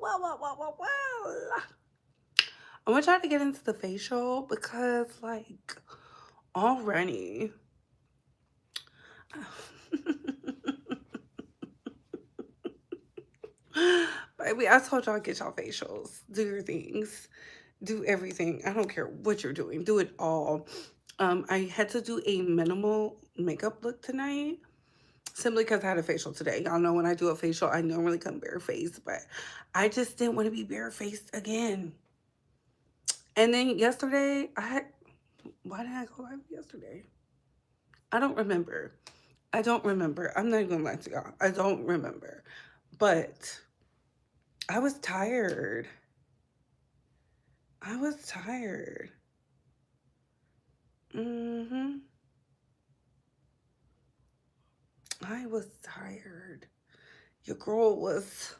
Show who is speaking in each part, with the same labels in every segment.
Speaker 1: Well. I'm gonna try to get into the facial because, like, already. Baby, I told y'all get y'all facials, do your things, do everything. I don't care what you're doing, do it all. I had to do a minimal makeup look tonight simply because I had a facial today. Y'all know when I do a facial, I normally come barefaced, but I just didn't want to be barefaced again. And then yesterday, why did I go live yesterday? I don't remember. I don't remember. I'm not even gonna lie to y'all. I don't remember. But I was tired. I was tired. hmm I was tired. Your girl was.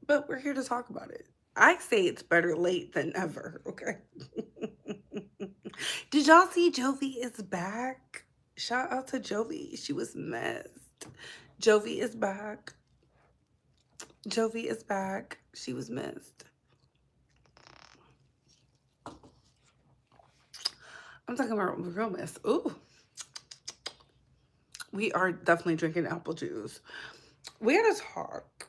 Speaker 1: But we're here to talk about it. I say it's better late than never, okay? Did y'all see Jovi is back? Shout out to Jovi. She was missed. Jovi is back. Jovi is back. She was missed. I'm talking about real miss. Ooh, we are definitely drinking apple juice. We had to talk.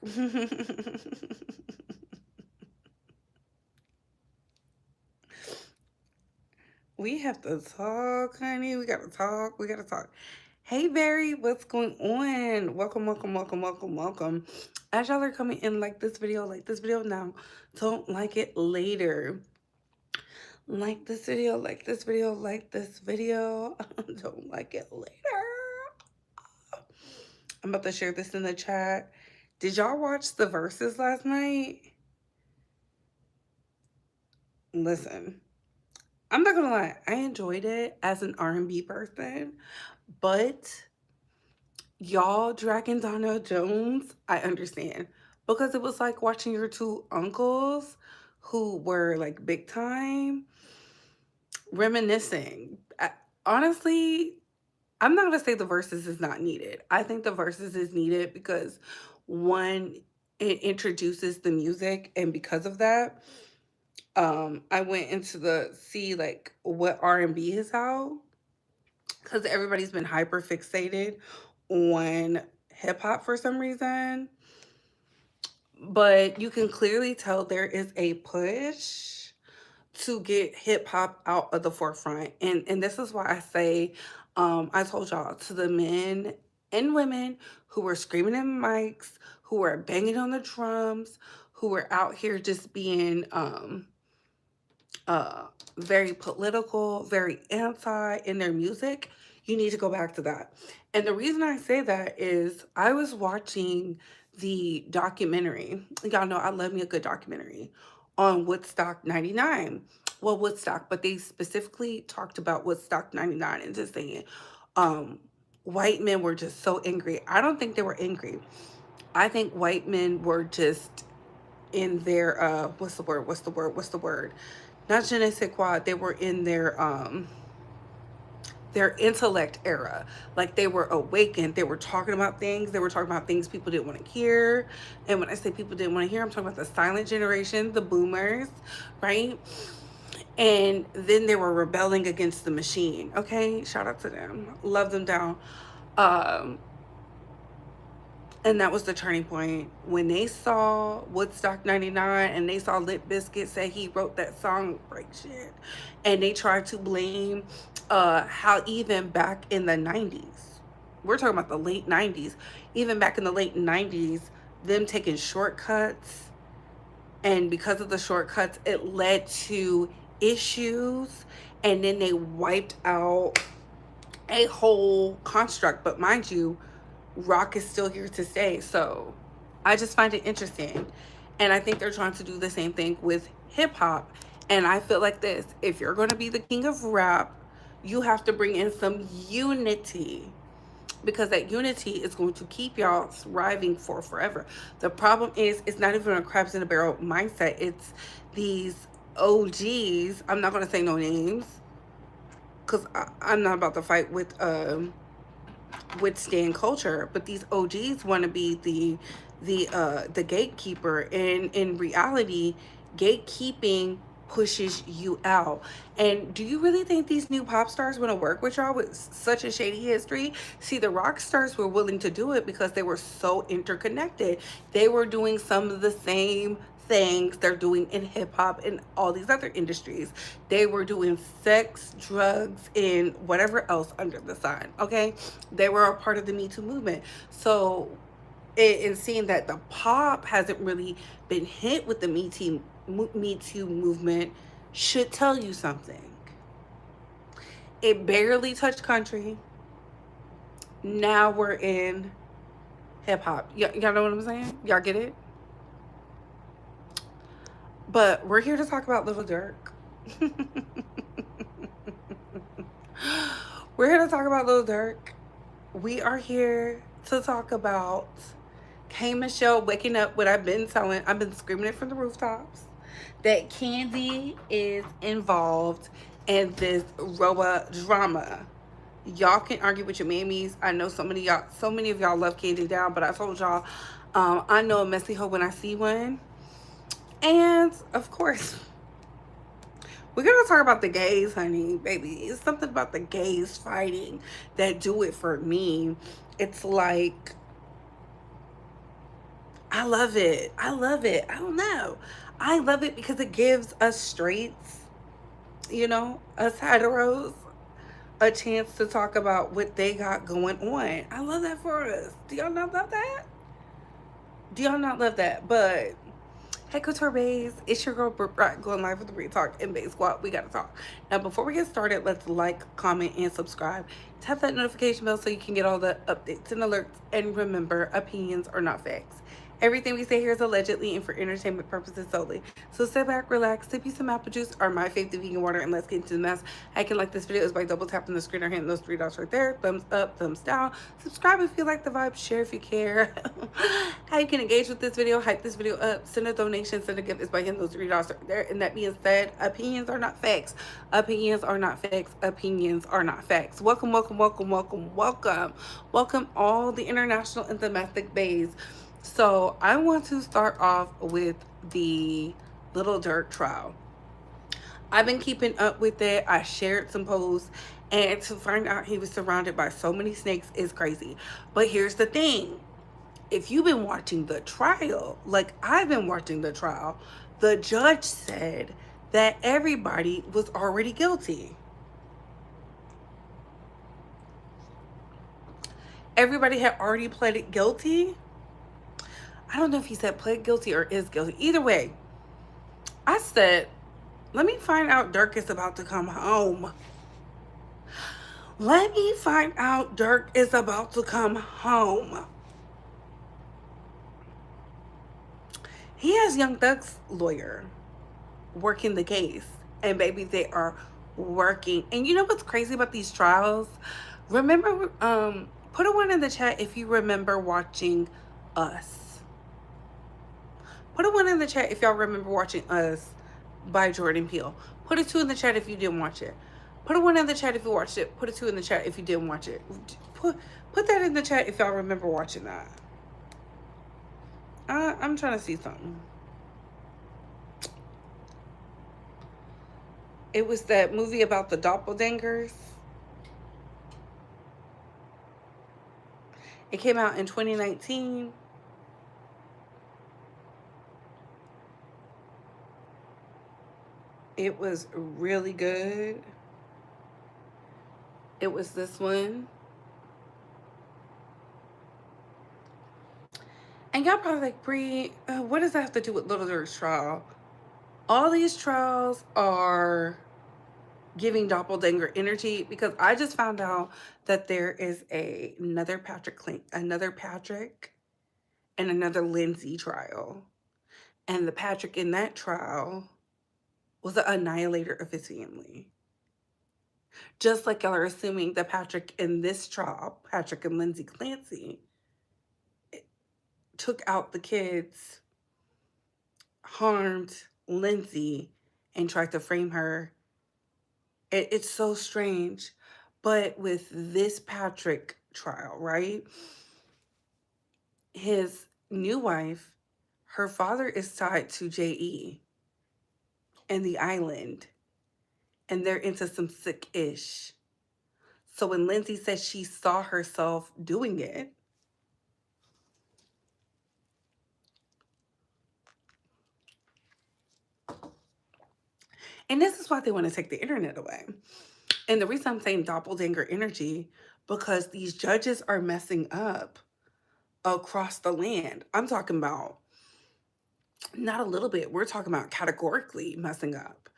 Speaker 1: We have to talk, honey. We gotta talk. We gotta talk. Hey, Barry, what's going on? Welcome, welcome, welcome, welcome, welcome. As y'all are coming in, like this video now. Don't like it later. Like this video, like this video, like this video. Don't like it later. I'm about to share this in the chat. Did y'all watch the verses last night? Listen, I'm not gonna lie, I enjoyed it as an R&B person, but y'all dragging Donnell Jones, I understand. Because it was like watching your two uncles who were like big time reminiscing. Honestly, I'm not gonna say the verses is not needed. I think the verses is needed because one, it introduces the music, and because of that, I went into the see like what R&B is out because everybody's been hyper fixated on hip hop for some reason. But you can clearly tell there is a push to get hip hop out of the forefront. And this is why I say, I told y'all, to the men and women who were screaming in mics, who were banging on the drums, who were out here just being uh very political, very anti in their music, you need to go back to that. And the reason I say that is I was watching the documentary. Y'all know I love me a good documentary on Woodstock 99. Well, Woodstock, but they specifically talked about Woodstock 99 and just saying white men were just so angry. I don't think they were angry. I think white men were just in their what's the word? What's the word? What's the word? Not je ne sais quoi. They were in their intellect era. Like they were awakened. They were talking about things. They were talking about things people didn't want to hear. And when I say people didn't want to hear, I'm talking about the silent generation, the boomers, right? And then they were rebelling against the machine. Okay, shout out to them. Love them down. Um, and that was the turning point when they saw Woodstock 99 and they saw Lit Biscuit say he wrote that song, right? Shit. And they tried to blame how even back in the 90s, we're talking about the late 90s, even back in the late 90s, them taking shortcuts. And because of the shortcuts, it led to issues. And then they wiped out a whole construct. But mind you, rock is still here to stay. So I just find it interesting. And I think they're trying to do the same thing with hip hop. And I feel like this, if you're going to be the king of rap, you have to bring in some unity because that unity is going to keep y'all thriving for forever. The problem is, it's not even a crabs in a barrel mindset. It's these OGs. I'm not going to say no names because I'm not about to fight with withstand culture, but these OGs want to be the gatekeeper, and in reality, gatekeeping pushes you out. And do you really think these new pop stars want to work with y'all with such a shady history? See, the rock stars were willing to do it because they were so interconnected. They were doing some of the same things they're doing in hip hop and all these other industries. They were doing sex, drugs, and whatever else under the sun. Okay, they were a part of the Me Too movement. So, in seeing that the pop hasn't really been hit with the Me Too movement, should tell you something. It barely touched country. Now we're in hip hop. Y'all know what I'm saying? Y'all get it? But we're here to talk about Little Durk. We're here to talk about Little Durk. We are here to talk about K Michelle waking up what I've been screaming it from the rooftops, that Candy is involved in this Roa drama. Y'all can argue with your mammies. I know so many of y'all love Candy down, but I told y'all, I know a messy hoe when I see one. And of course, we're gonna talk about the gays, honey, baby. It's something about the gays fighting that do it for me. It's like, I love it. I love it. I don't know. I love it because it gives us straights, us heteros, a chance to talk about what they got going on. I love that for us. Do y'all not love that? Do y'all not love that? But hey, Couture Bays, it's your girl Brooke Rock going live with the Real Talk and Bay Squad. We gotta talk. Now, before we get started, let's like, comment, and subscribe. Tap that notification bell so you can get all the updates and alerts. And remember, opinions are not facts. Everything we say here is allegedly and for entertainment purposes solely. So sit back, relax, sip you some apple juice or my favorite vegan water, and let's get into the mess. I can like this video is by double tapping the screen or hitting those three dots right there. Thumbs up, thumbs down. Subscribe if you like the vibe. Share if you care. How you can engage with this video, hype this video up, send a donation, send a gift is by hitting those three dots right there. And that being said, opinions are not facts. Opinions are not facts. Opinions are not facts. Welcome, welcome, welcome, welcome, welcome. Welcome all the international and domestic bays. So I want to start off with the Little Durk trial. I've been keeping up with it. I shared some posts, and to find out he was surrounded by so many snakes is crazy. But here's the thing. If you've been watching the trial, like I've been watching the trial, the judge said that everybody was already guilty. Everybody had already pleaded guilty. I don't know if he said pled guilty or is guilty. Either way, I said, let me find out Durk is about to come home. Let me find out Durk is about to come home. He has Young Thug's lawyer working the case. And baby, they are working. And you know what's crazy about these trials? Remember, put a one in the chat if you remember watching Us. Put a one in the chat if y'all remember watching Us by Jordan Peele. Put a two in the chat if you didn't watch it. Put a one in the chat if you watched it. Put a two in the chat if you didn't watch it. Put that in the chat if y'all remember watching that. I'm trying to see something. It was that movie about the doppelgangers. It came out in 2019. It was really good. It was this one. And y'all probably like, Bree, what does that have to do with Little Durk's trial? All these trials are giving doppelganger energy because I just found out that there is another Patrick, and another Lindsay trial. And the Patrick in that trial was the annihilator of his family. Just like y'all are assuming that Patrick in this trial, Patrick and Lindsay Clancy, took out the kids, harmed Lindsay, and tried to frame her. It's so strange. But with this Patrick trial, right? His new wife, her father is tied to JE and the island, and they're into some sick ish. So when Lindsay says she saw herself doing it, and this is why they want to take the internet away. And the reason I'm saying doppelganger energy, because these judges are messing up across the land. I'm talking about not a little bit, we're talking about categorically messing up.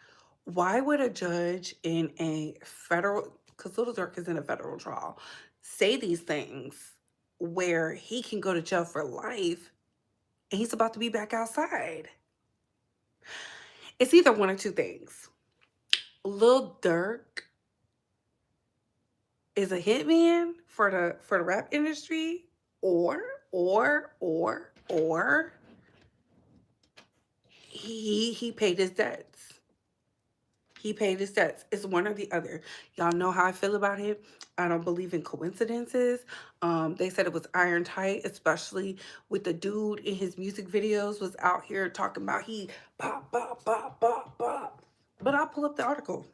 Speaker 1: Why would a judge in a federal, because Little Durk is in a federal trial, say these things where he can go to jail for life and he's about to be back outside? It's either one or two things. Lil Durk is a hitman for the rap industry, or or he paid his debts. He paid his debts. It's one or the other. Y'all know how I feel about it. I don't believe in coincidences. They said it was iron tight, especially with the dude in his music videos was out here talking about he pop, pop, pop, pop, pop. But I'll pull up the article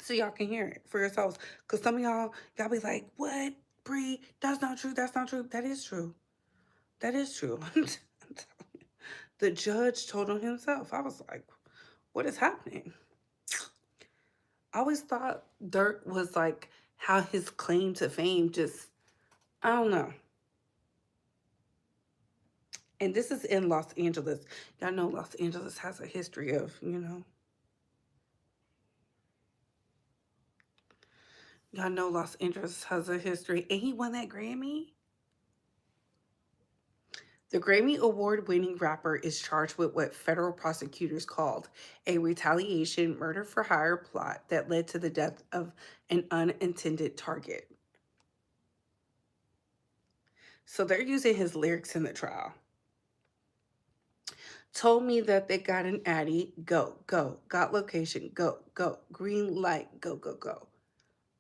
Speaker 1: so y'all can hear it for yourselves. Because some of y'all be like, what, Bree? That's not true. That's not true. That is true. That is true. The judge told him himself. I was like, what is happening? I always thought Durk was like how his claim to fame just, I don't know. And this is in Los Angeles. Y'all know Los Angeles has a history of, y'all know Los Angeles has a history. And he won that Grammy. The Grammy Award winning rapper is charged with what federal prosecutors called a retaliation murder for hire plot that led to the death of an unintended target. So they're using his lyrics in the trial. Told me that they got an Addy, go, go. Got location, go, go. Green light, go, go, go.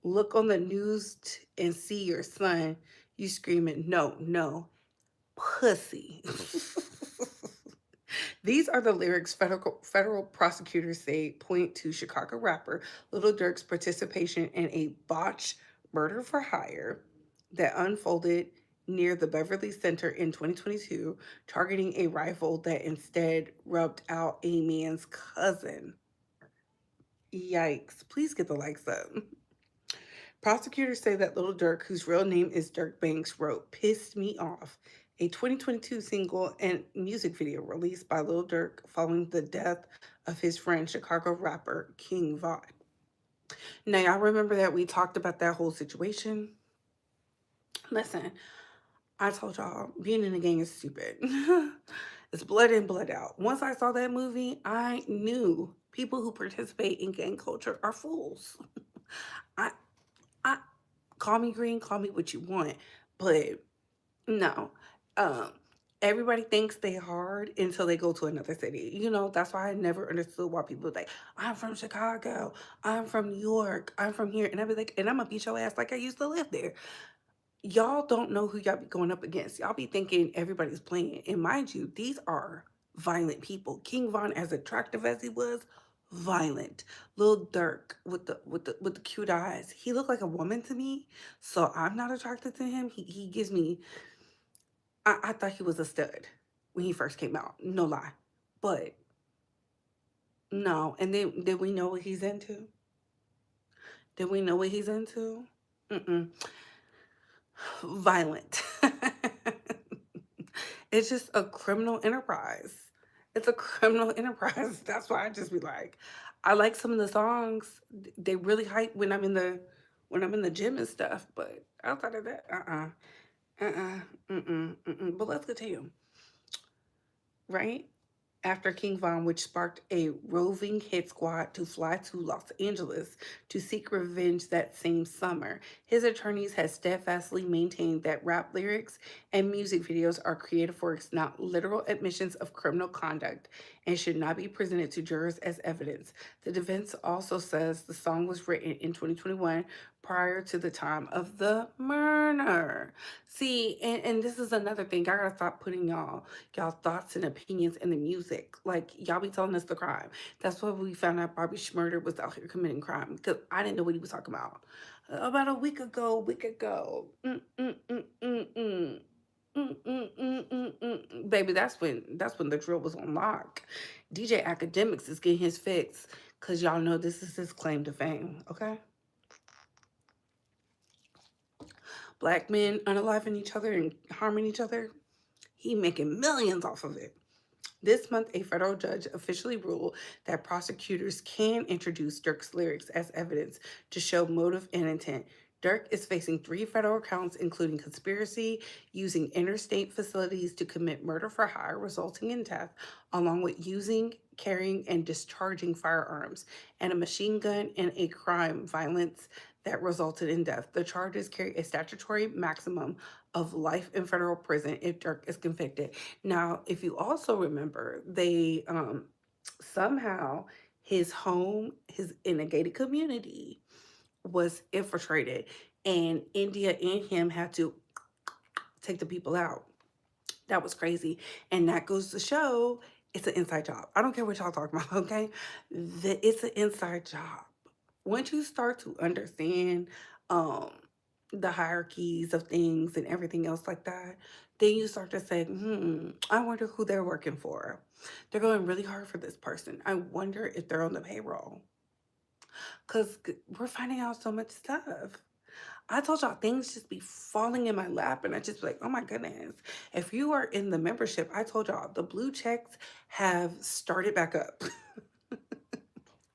Speaker 1: Look on the news and see your son. You screaming, no, no, pussy. These are the lyrics federal prosecutors say point to Chicago rapper Little Durk's participation in a botched murder for hire that unfolded near the Beverly Center in 2022, targeting a rifle that instead rubbed out a man's cousin. Yikes. Please get the likes up. Prosecutors say that Little Durk, whose real name is Dirk Banks, wrote Pissed Me Off, a 2022 single and music video released by Little Durk following the death of his friend, Chicago rapper King Von. Now, y'all remember that we talked about that whole situation? Listen, I told y'all, being in a gang is stupid. It's blood in, blood out. Once I saw that movie, I knew people who participate in gang culture are fools. I, I call me green, call me what you want, but no. Um, Everybody thinks they hard until they go to another city. That's why I never understood why people like, I'm from Chicago, I'm from New York, I'm from here, and I be like, and I'm gonna beat your ass like I used to live there. Y'all don't know who y'all be going up against. Y'all be thinking everybody's playing. And mind you, these are violent people. King Von, as attractive as he was, violent. Lil Durk with the cute eyes. He looked like a woman to me. So I'm not attracted to him. He gives me, I thought he was a stud when he first came out. No lie. But no. And then did we know what he's into? Did we know what he's into? Mm-mm. Violent. It's just a criminal enterprise. It's a criminal enterprise. That's why I just be like, I like some of the songs. They really hype when I'm in the gym and stuff. But outside of that, But let's continue, right? After King Von, which sparked a roving hit squad to fly to Los Angeles to seek revenge that same summer. His attorneys had steadfastly maintained that rap lyrics and music videos are creative works, not literal admissions of criminal conduct, and should not be presented to jurors as evidence. The defense also says the song was written in 2021 prior to the time of the murder. See, and this is another thing. I gotta stop putting y'all thoughts and opinions in the music. Like y'all be telling us the crime. That's why we found out Bobby Schmurder was out here committing crime because I didn't know what he was talking about. About a week ago, week ago. Baby, that's when the drill was on lock. DJ Academics is getting his fix because y'all know this is his claim to fame, okay? Black men unaliving each other and harming each other. He making millions off of it. This month, a federal judge officially ruled that prosecutors can introduce Durk's lyrics as evidence to show motive and intent. Durk is facing 3 federal counts, including conspiracy, using interstate facilities to commit murder for hire, resulting in death, along with using, carrying, and discharging firearms, and a machine gun in a crime violence that resulted in death. The charges carry a statutory maximum of life in federal prison if Durk is convicted. Now, if you also remember, they somehow his home, his in a gated community, was infiltrated, and India and him had to take the people out. That was crazy, and that goes to show it's an inside job. I don't care what y'all talking about, okay? It's an inside job. Once you start to understand um the hierarchies of things and everything else like that, then you start to say, I wonder who they're working for. They're going really hard for this person. I wonder if they're on the payroll. Because we're finding out so much stuff. I told y'all things just be falling in my lap, and I just be like, oh my goodness. If you are in the membership, I told y'all the blue checks have started back up.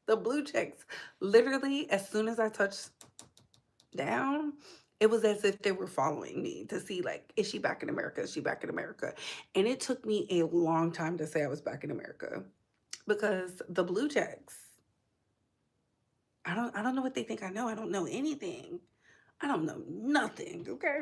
Speaker 1: The blue checks, literally, as soon as I touched down, it was as if they were following me to see, like, is she back in America? Is she back in America? And it took me a long time to say I was back in America because the blue checks, I don't know what they think I know. I don't know anything. I don't know nothing, okay?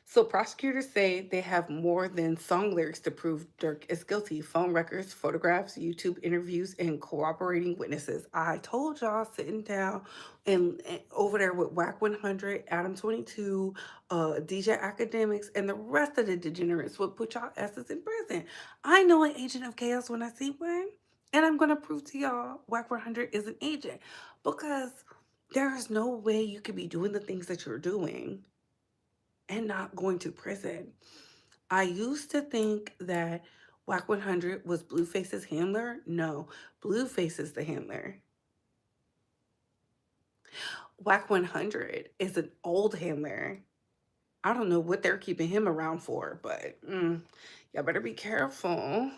Speaker 1: So prosecutors say they have more than song lyrics to prove Durk is guilty. Phone records, photographs, YouTube interviews, and corroborating witnesses. I told y'all sitting down and over there with Whack 100, Adam 22, DJ Academics, and the rest of the degenerates would put y'all asses in prison. I know an agent of chaos when I see one. And I'm going to prove to y'all Whack 100 is an agent because there is no way you could be doing the things that you're doing and not going to prison. I used to think that Whack 100 was Blueface's handler. No, Blueface is the handler. Whack 100 is an old handler. I don't know what they're keeping him around for, but y'all better be careful.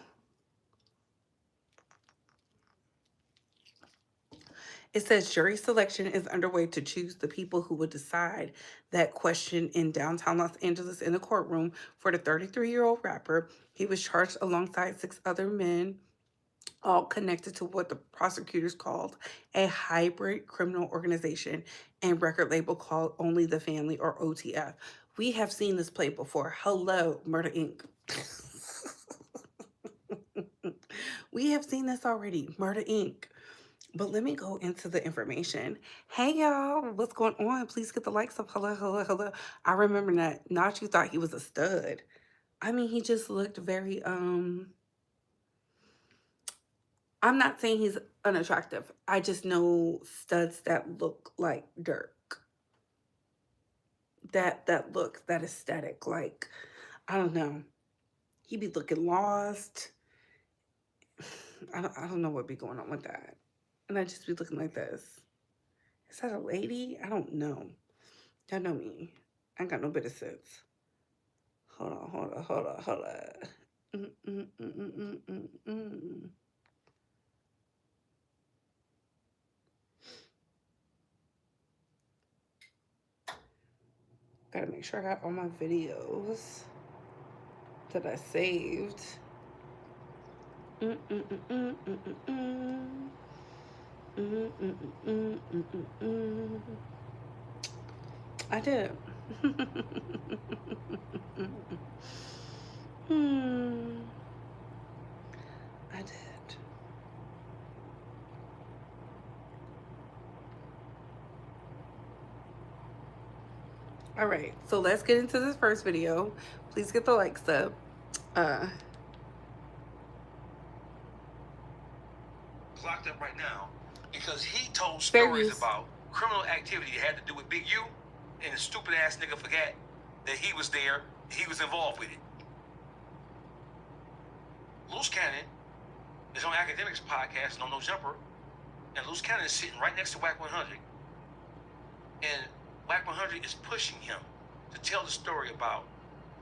Speaker 1: It says jury selection is underway to choose the people who will decide that question in downtown Los Angeles in the courtroom for the 33-year-old rapper. He was charged alongside 6 other men, all connected to what the prosecutors called a hybrid criminal organization and record label called Only the Family, or OTF. We have seen this play before. Hello, Murder Inc. We have seen this already, Murder Inc. But let me go into the information. Hey y'all, what's going on? Please get the likes up. Hello, hello, hello. I remember that. Not you thought he was a stud. I mean, he just looked very I'm not saying he's unattractive. I just know studs that look like Durk. That look, that aesthetic. Like, I don't know. He be looking lost. I don't know what be going on with that. And I just be looking like this. Is that a lady? I don't know. Y'all know me. I ain't got no bit of sense. Hold on, hold on, hold on, hold on. Mm, mm, mm, mm, mm, mm. Gotta make sure I got all my videos that I saved. Mm, mm, mm, mm, mm, mm, mm. Mm, mm, mm, mm, mm, mm. I did. Hmm. I did. All right, so let's get into this first video. Please get the likes up. Uh,
Speaker 2: Locked up right now because he told
Speaker 1: fair
Speaker 2: stories
Speaker 1: use.
Speaker 2: about criminal activity that had to do with Big U, and the stupid ass nigga forgot that he was there, he was involved with it. Loose Cannon is on Academics podcast, No Jumper, and Loose Cannon is sitting right next to Whack 100, and Whack 100 is pushing him to tell the story about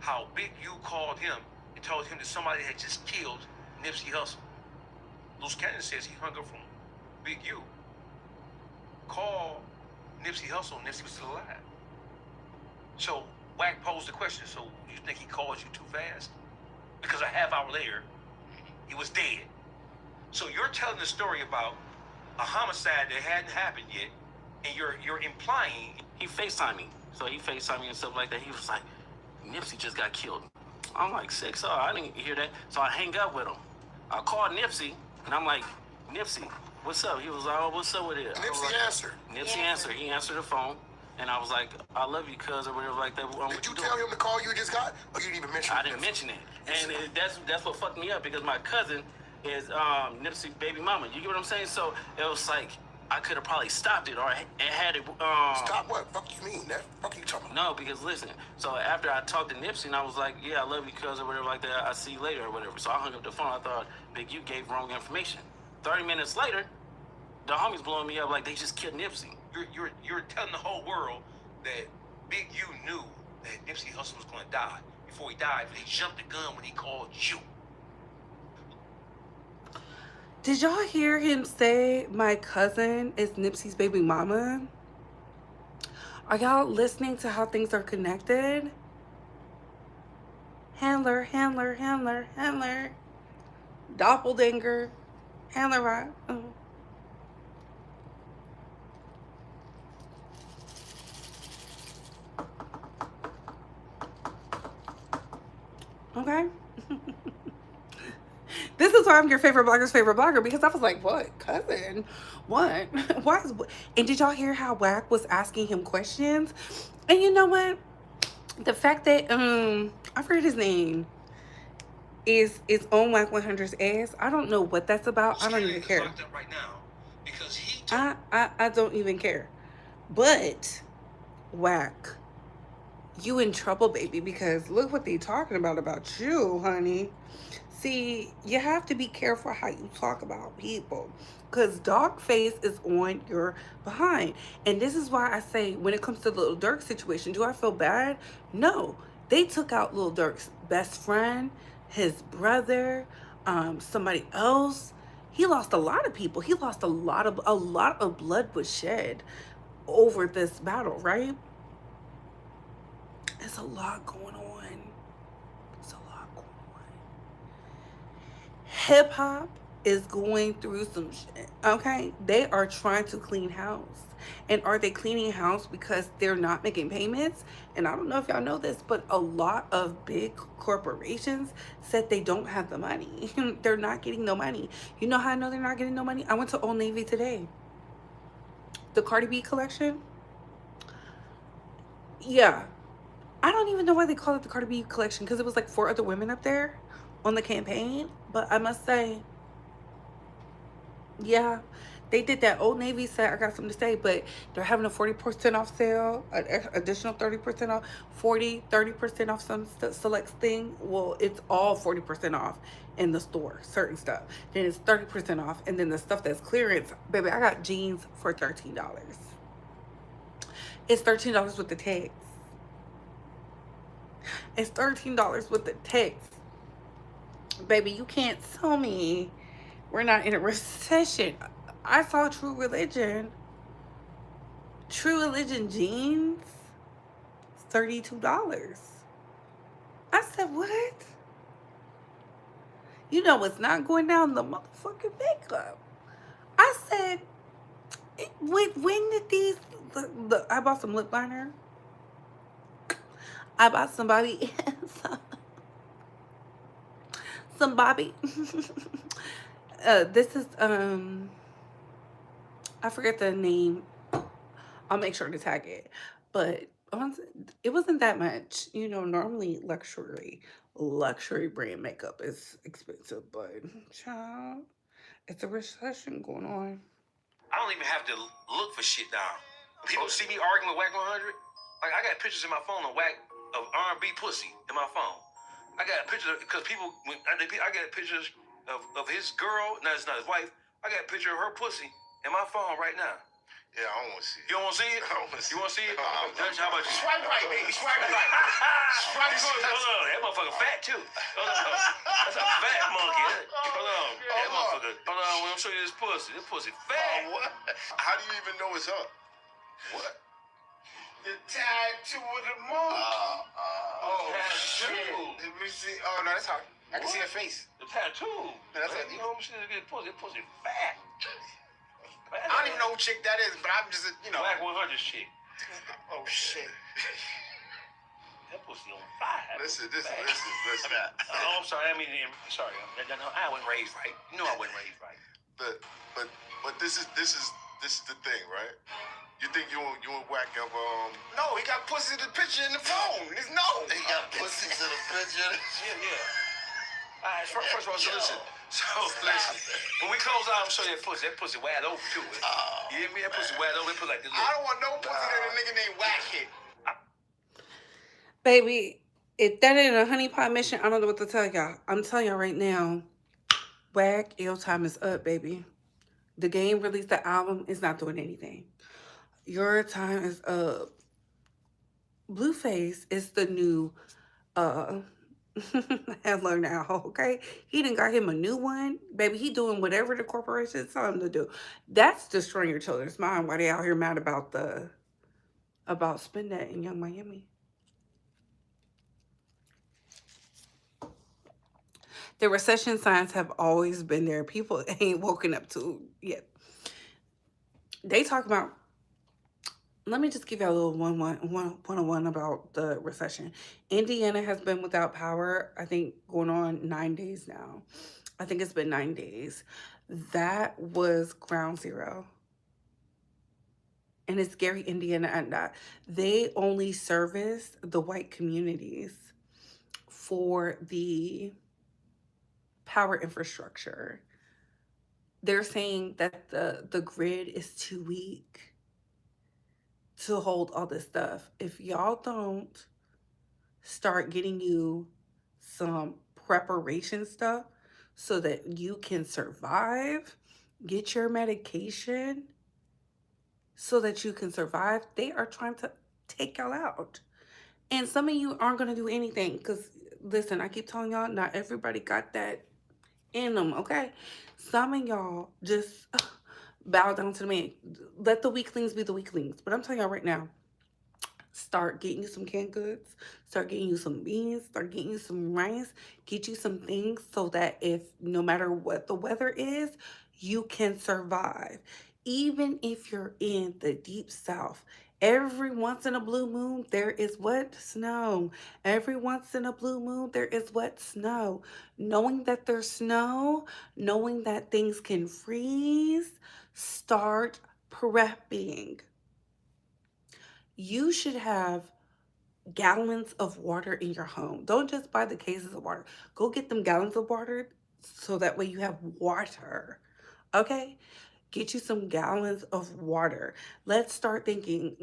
Speaker 2: how Big U called him and told him that somebody had just killed Nipsey Hussle. Loose Cannon says he hung up from Big U. Call Nipsey Hussle, Nipsey was still alive. So Whack posed the question, so you think he called you too fast? Because a half hour later, he was dead. So you're telling the story about a homicide that hadn't happened yet, and you're implying he FaceTimed me. So he FaceTimed me and stuff like that. He was like, Nipsey just got killed. I'm like, 6 I didn't hear that. So I hang up with him. I called Nipsey, and I'm like, Nipsey, what's up? He was like, oh, what's up with it?
Speaker 3: Nipsey answered.
Speaker 2: Nipsey answered. He answered the phone, and I was like, I love you, cuz, or whatever like that.
Speaker 3: Did you tell him the call you just got, or you didn't even mention it?
Speaker 2: I didn't mention it. And that's what fucked me up, because my cousin is Nipsey's baby mama. You get what I'm saying? So it was like, I could have probably stopped it, or it had it.
Speaker 3: Stop what? Fuck you mean? That fuck you talking about?
Speaker 2: No, because listen. So after I talked to Nipsey, and I was like, yeah, I love you, cuz, or whatever like that. I'll see you later, or whatever. So I hung up the phone. I thought Big U gave wrong information. 30 minutes later, the homies blowing me up like they just killed Nipsey. You're telling the whole world that Big U knew that Nipsey Hussle was going to die before he died, but he jumped the gun when he called you.
Speaker 1: Did y'all hear him say my cousin is Nipsey's baby mama? Are y'all listening to how things are connected? Handler, handler, handler, handler. Doppelganger. Handler, right? Okay. This is why I'm your favorite blogger's favorite blogger, because I was like, what? Cousin? What? Why is... And did y'all hear how Whack was asking him questions? And you know what? The fact that, I forget his name, is on Whack 100's ass. I don't know what that's about. I don't even care.
Speaker 2: Right now because
Speaker 1: I don't even care. But, Whack, you in trouble, baby, because look what they talking about you, honey. See, you have to be careful how you talk about people, because Dogface is on your behind. And this is why I say, when it comes to the Lil Durk situation, do I feel bad? No. They took out Lil Durk's best friend, his brother, somebody else. He lost a lot of people. He lost a lot of blood was shed over this battle, right? It's a lot going on. It's a lot going on. Hip hop is going through some shit. Okay? They are trying to clean house. And are they cleaning house because they're not making payments? And I don't know if y'all know this, but a lot of big corporations said they don't have the money. They're not getting no money. You know how I know they're not getting no money? I went to Old Navy today. The Cardi B collection. Yeah. I don't even know why they call it the Cardi B collection, because it was like 4 other women up there on the campaign. But I must say, yeah, they did that Old Navy set. I got something to say, but they're having a 40% off sale, an additional 30% off, 30% off some select thing. Well, it's all 40% off in the store, certain stuff. Then it's 30% off, and then the stuff that's clearance, baby, I got jeans for $13. It's $13 with the tags. It's $13 with the tags. Baby, you can't tell me we're not in a recession. I saw True Religion jeans, $32. I said, what? You know it's not going down the motherfucking makeup. I said, when did these... I bought some lip liner. I bought some Bobby. Some Bobby. This is, I forget the name. I'll make sure to tag it. But it wasn't that much. You know, normally luxury brand makeup is expensive, but child, it's a recession going on.
Speaker 2: I don't even have to look for shit now. People see me arguing with Whack 100. Like, I got pictures in my phone of Whack of R&B pussy in my phone. I got pictures because people, I got pictures of his girl. No, it's not his wife. I got a picture of her pussy in my phone right now.
Speaker 3: Yeah, I don't want to see it.
Speaker 2: You don't want to see it?
Speaker 3: I don't want to see
Speaker 2: You want to see it? Judge, how about you?
Speaker 3: Swipe right, baby. Swipe right.
Speaker 2: Swipe right. Hold on. That motherfucker fat, too. Hold on. That's a fat monkey. Hold on. That motherfucker. Hold on. Let me show you this pussy. This pussy fat.
Speaker 3: What? How do you even know it's up? What? The tattoo of the monkey.
Speaker 2: Shit.
Speaker 3: Let me see. Oh, no, that's how. I can see her face.
Speaker 2: The tattoo.
Speaker 3: That's
Speaker 2: you know what I'm saying? This pussy fat.
Speaker 3: I don't even know who chick that is, but I'm just,
Speaker 2: Black 100 chick.
Speaker 3: Oh, shit.
Speaker 2: That pussy on fire.
Speaker 3: Listen.
Speaker 2: Oh, I'm sorry. Sorry. I wasn't raised right. You know I wasn't raised right.
Speaker 3: But this is the thing, right? You think you and Whack have No, he got pussy to the picture in the phone. There's no. He got pussy to the picture.
Speaker 2: Yeah. All right. First of all, listen. Listen. When we close out, I'm showing you that pussy. That pussy wide open too. You hear me? That pussy wide open. That pussy like this.
Speaker 3: I don't want no pussy that a nigga named Whack hit.
Speaker 1: Baby, if that ain't a honeypot mission, I don't know what to tell y'all. I'm telling y'all right now, Whack, your time is up, baby. The game released the album is not doing anything. Your time is up. Blueface is the new handler now, okay? He done got him a new one. Baby, he doing whatever the corporation tell him to do. That's destroying your children's mind. Why they out here mad about Spin That in Young Miami? The recession signs have always been there. People ain't woken up to yet. They talk about. Let me just give you a little one-on-one about the recession. Indiana has been without power, I think, going on 9 days now. I think it's been 9 days. That was ground zero. And it's Gary, Indiana, and that. They only service the white communities for the power infrastructure. They're saying that the grid is too weak to hold all this stuff. If y'all don't start getting you some preparation stuff so that you can survive, get your medication so that you can survive, they are trying to take y'all out. And some of you aren't going to do anything because, listen, I keep telling y'all, not everybody got that in them, okay? Some of y'all just bow down to the man. Let the weaklings be the weaklings. But I'm telling y'all right now, start getting you some canned goods, start getting you some beans, start getting you some rice, get you some things so that if no matter what the weather is, you can survive. Even if you're in the deep south, every once in a blue moon, there is what? Snow. Every once in a blue moon, there is what? Snow. Knowing that there's snow, knowing that things can freeze, start prepping. You should have gallons of water in your home. Don't just buy the cases of water. Go get them gallons of water so that way you have water. Okay? Get you some gallons of water. Let's start thinking,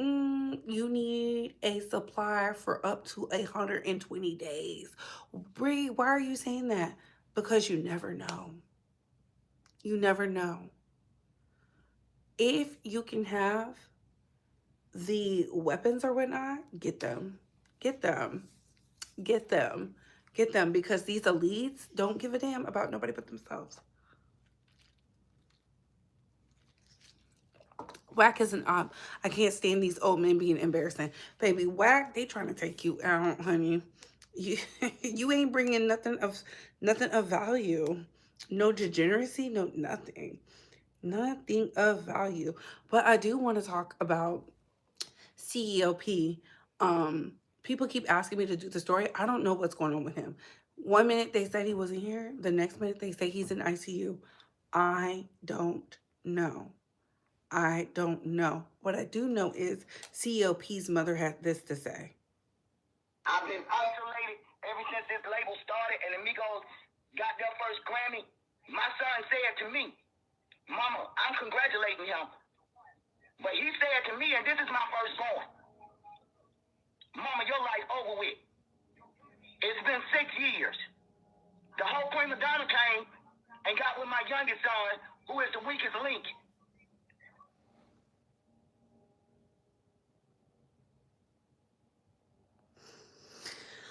Speaker 1: you need a supply for up to 120 days. Bree, why are you saying that? Because you never know. You never know. If you can have the weapons or whatnot, get them. Get them. Get them. Get them because these elites don't give a damn about nobody but themselves. Whack is an op. I can't stand these old men being embarrassing. Baby, Whack, they trying to take you out, honey. You ain't bringing nothing of value. No degeneracy, no nothing. Nothing of value. But I do want to talk about CEOP. People keep asking me to do the story. I don't know what's going on with him. 1 minute they said he wasn't here. The next minute they say he's in ICU. I don't know. I don't know. What I do know is COP's mother had this to say.
Speaker 4: I've been isolated ever since this label started and the Migos got their first Grammy. My son said to me, Mama, I'm congratulating him. But he said to me, and this is my firstborn, Mama, your life over with. It's been 6 years. The whole prima donna came and got with my youngest son, who is the weakest link.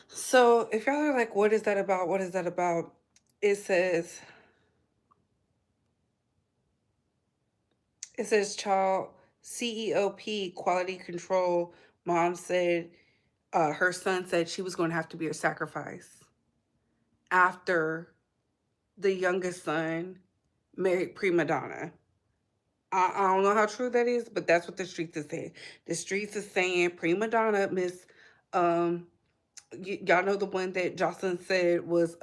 Speaker 1: So if y'all are like, what is that about? What is that about? It says, child CEOP quality control. Mom said, her son said she was going to have to be a sacrifice after the youngest son married prima donna. I don't know how true that is, but that's what the streets is saying. The streets is saying prima donna, Miss, um, y'all know the one that Jocelyn said was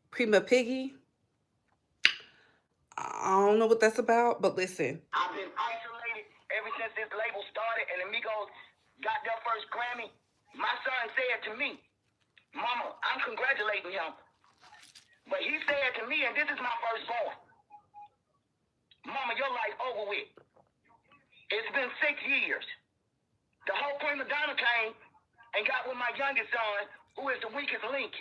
Speaker 1: Prima Piggy. I don't know what that's about, but listen.
Speaker 4: I've been isolated ever since this label started and the Migos got their first Grammy. My son said to me, Mama, I'm congratulating him. But he said to me, and this is my firstborn, Mama, your life over with. It's been 6 years. The whole prima donna came and got with my youngest son, who is the weakest link.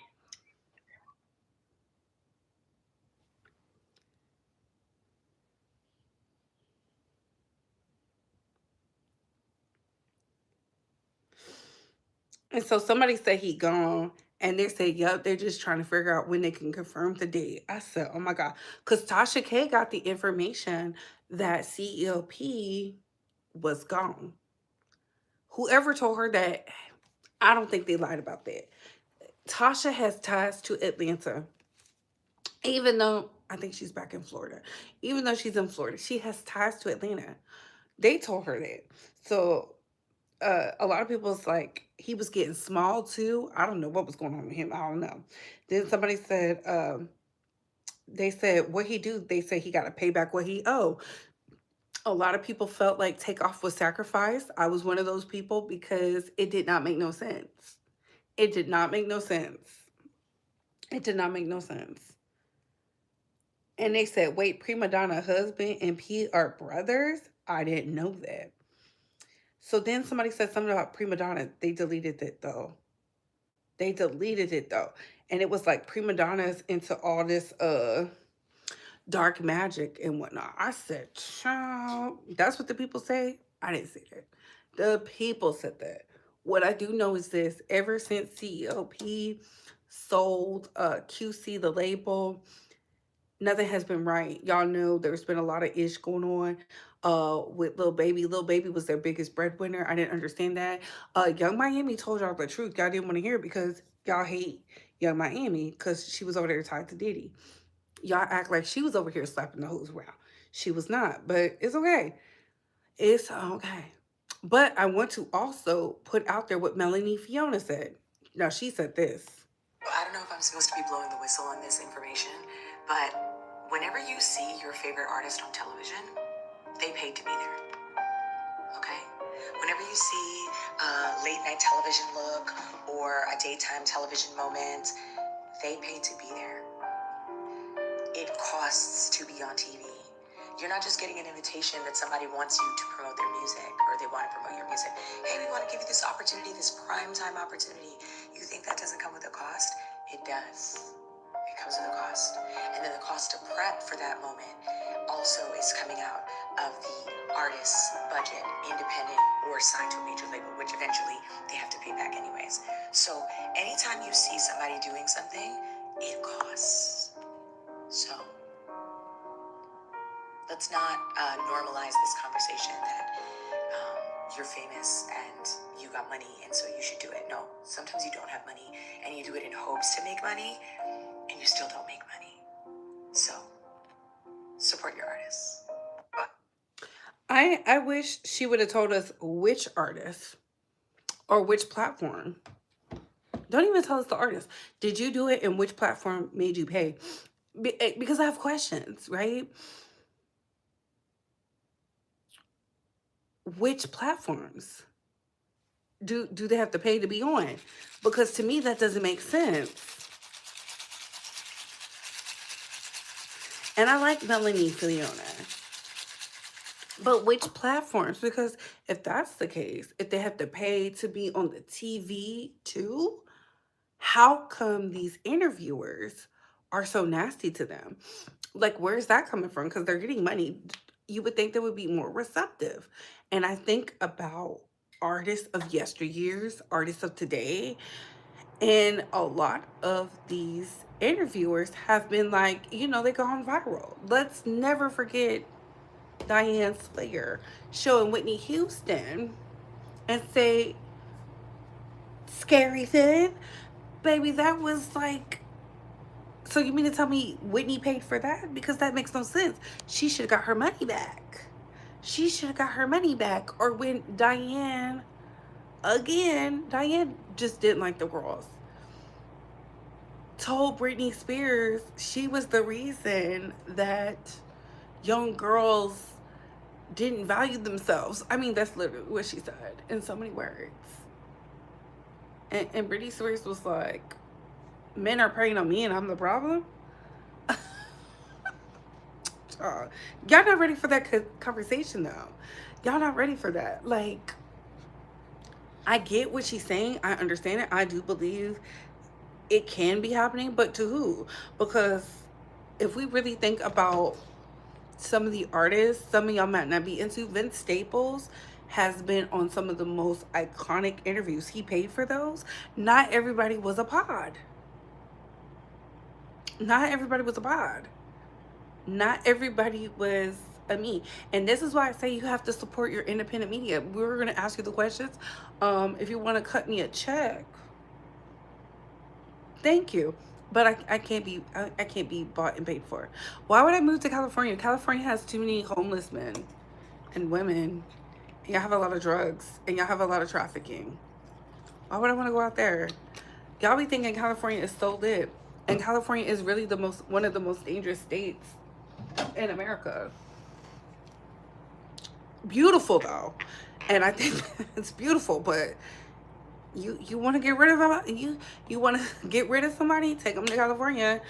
Speaker 1: And so somebody said he gone, and they said, "Yup, they're just trying to figure out when they can confirm the date." I said, "Oh my god," because Tasha K got the information that CELP was gone. Whoever told her that, I don't think they lied about that. Tasha has ties to Atlanta, even though I think she's back in Florida. Even though she's in Florida, she has ties to Atlanta. They told her that. So a lot of people's like he was getting small too. I don't know what was going on with him. I don't know. Then somebody said, they said what he do. They said he got to pay back what he owe. A lot of people felt like Takeoff was sacrificed. I was one of those people because it did not make no sense. It did not make no sense. It did not make no sense. And they said, wait, prima donna husband and P are brothers? I didn't know that. So then somebody said something about prima donna. They deleted it though. They deleted it though. And it was like prima donnas into all this dark magic and whatnot. I said, child, that's what the people say. I didn't say that. The people said that. What I do know is this: ever since CEOP sold QC the label, nothing has been right. Y'all know there's been a lot of ish going on with Lil Baby. Lil Baby was their biggest breadwinner. I didn't understand that. Young Miami told y'all the truth. Y'all didn't want to hear it because y'all hate Young Miami because she was over there tied to Diddy. Y'all act like she was over here slapping the hoes around. She was not, but it's okay. It's okay. But I want to also put out there what Melanie Fiona said. Now, she said this.
Speaker 5: I don't know if I'm supposed to be blowing the whistle on this information, but whenever you see your favorite artist on television, they paid to be there. Okay? Whenever you see a late night television look or a daytime television moment, they paid to be there. It costs to be on TV. You're not just getting an invitation that somebody wants you to promote their music or they want to promote your music. Hey, we want to give you this opportunity, this prime time opportunity. You think that doesn't come with a cost? It does. It comes with a cost. And then the cost to prep for that moment also is coming out of the artist's budget, independent or signed to a major label, which eventually they have to pay back anyways. So anytime you see somebody doing something, it costs. So let's not normalize this conversation that you're famous and you got money and so you should do it. No, sometimes you don't have money and you do it in hopes to make money and you still don't make money. So support your artists.
Speaker 1: I wish she would have told us which artist or which platform. Don't even tell us the artist. Did you do it and which platform made you pay? Because I have questions, right? which platforms do they have to pay to be on? Because to me, that doesn't make sense. And I like Melanie Fiona. But which platforms? Because if that's the case, if they have to pay to be on the TV too, how come these interviewers are so nasty to them? Like, where's that coming from? Because they're getting money. You would think they would be more receptive. And I think about artists of yesteryears, artists of today, and a lot of these interviewers have been like, they gone viral. Let's never forget Diane Slayer showing Whitney Houston and say, scary thing. Baby, that was like, so you mean to tell me Whitney paid for that? Because that makes no sense. She should have got her money back. She should have got her money back. Or when Diane just didn't like the girls, told Britney Spears she was the reason that young girls didn't value themselves. I mean, that's literally what she said in so many words. And Britney Spears was like, men are preying on me and I'm the problem? Y'all not ready for that conversation, though. Y'all not ready for that. Like, I get what she's saying. I understand it. I do believe it can be happening, but to who? Because if we really think about some of the artists, some of y'all might not be into, Vince Staples has been on some of the most iconic interviews. He paid for those. Not everybody was a pod. Not everybody was a pod. Not everybody was a me. And this is why I say you have to support your independent media. We were going to ask you the questions. If you want to cut me a check, thank you. But I can't be bought and paid for. Why would I move to California? California has too many homeless men and women. And y'all have a lot of drugs. And y'all have a lot of trafficking. Why would I want to go out there? Y'all be thinking California is so lit. And California is really one of the most dangerous states in America. Beautiful though. And I think it's beautiful, but you want to get rid of you want to get rid of somebody, take them to California,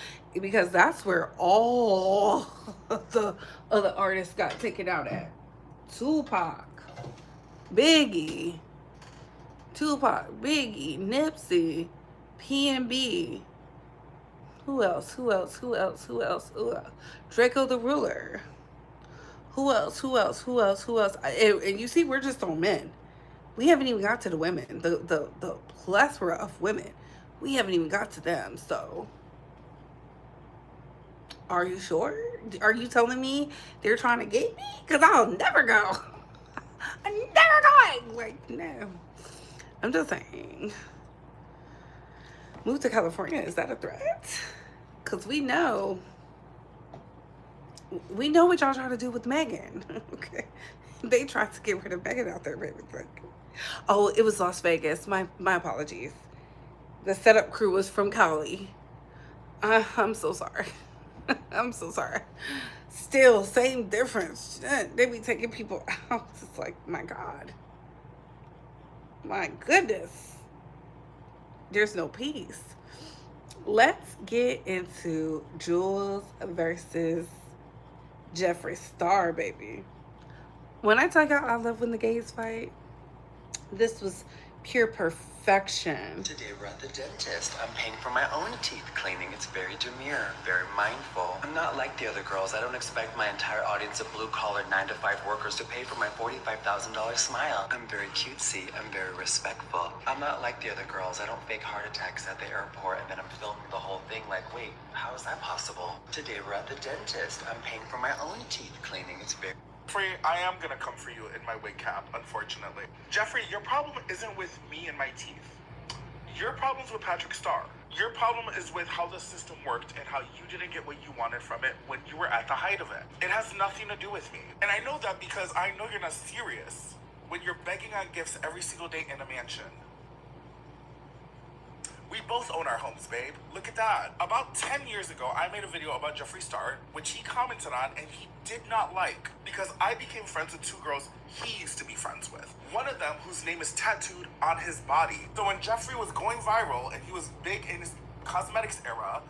Speaker 1: because that's where all of the other artists got taken out at. Tupac, Biggie, Nipsey, P&B. Who else? Draco the Ruler. Who else? And you see, we're just on men. We haven't even got to the women. The plethora of women. We haven't even got to them. So, are you sure? Are you telling me they're trying to get me? Because I'll never go. I'm never going. Like, no. I'm just saying. Move to California, is that a threat? Because we know what y'all trying to do with Megan. Okay, they tried to get rid of Megan out there, baby. Oh, it was Las Vegas. My apologies. The setup crew was from Cali. I'm so sorry. I'm so sorry. Still, same difference. They be taking people out. It's like, my God. My goodness. There's no peace. Let's get into Jools versus Jeffree Star, baby. When I tell y'all I love when the gays fight, this was pure perfection.
Speaker 6: Today we're at the dentist. I'm paying for my own teeth cleaning. It's very demure, very mindful. I'm not like the other girls. I don't expect my entire audience of blue-collar 9-to-5 workers to pay for my $45,000 smile. I'm very cutesy. I'm very respectful. I'm not like the other girls. I don't fake heart attacks at the airport and then I'm filming the whole thing like, wait, how is that possible? Today we're at the dentist. I'm paying for my own teeth cleaning. It's very...
Speaker 7: Jeffree, I am gonna come for you in my wig cap, unfortunately. Jeffree, your problem isn't with me and my teeth. Your problem's with Patrick Starr. Your problem is with how the system worked and how you didn't get what you wanted from it when you were at the height of it. It has nothing to do with me. And I know that because I know you're not serious when you're begging on gifts every single day in a mansion. We both own our homes, babe. Look at that. About 10 years ago, I made a video about Jeffree Star, which he commented on and he did not like because I became friends with two girls he used to be friends with. One of them, whose name is tattooed on his body. So when Jeffree was going viral and he was big in his cosmetics era,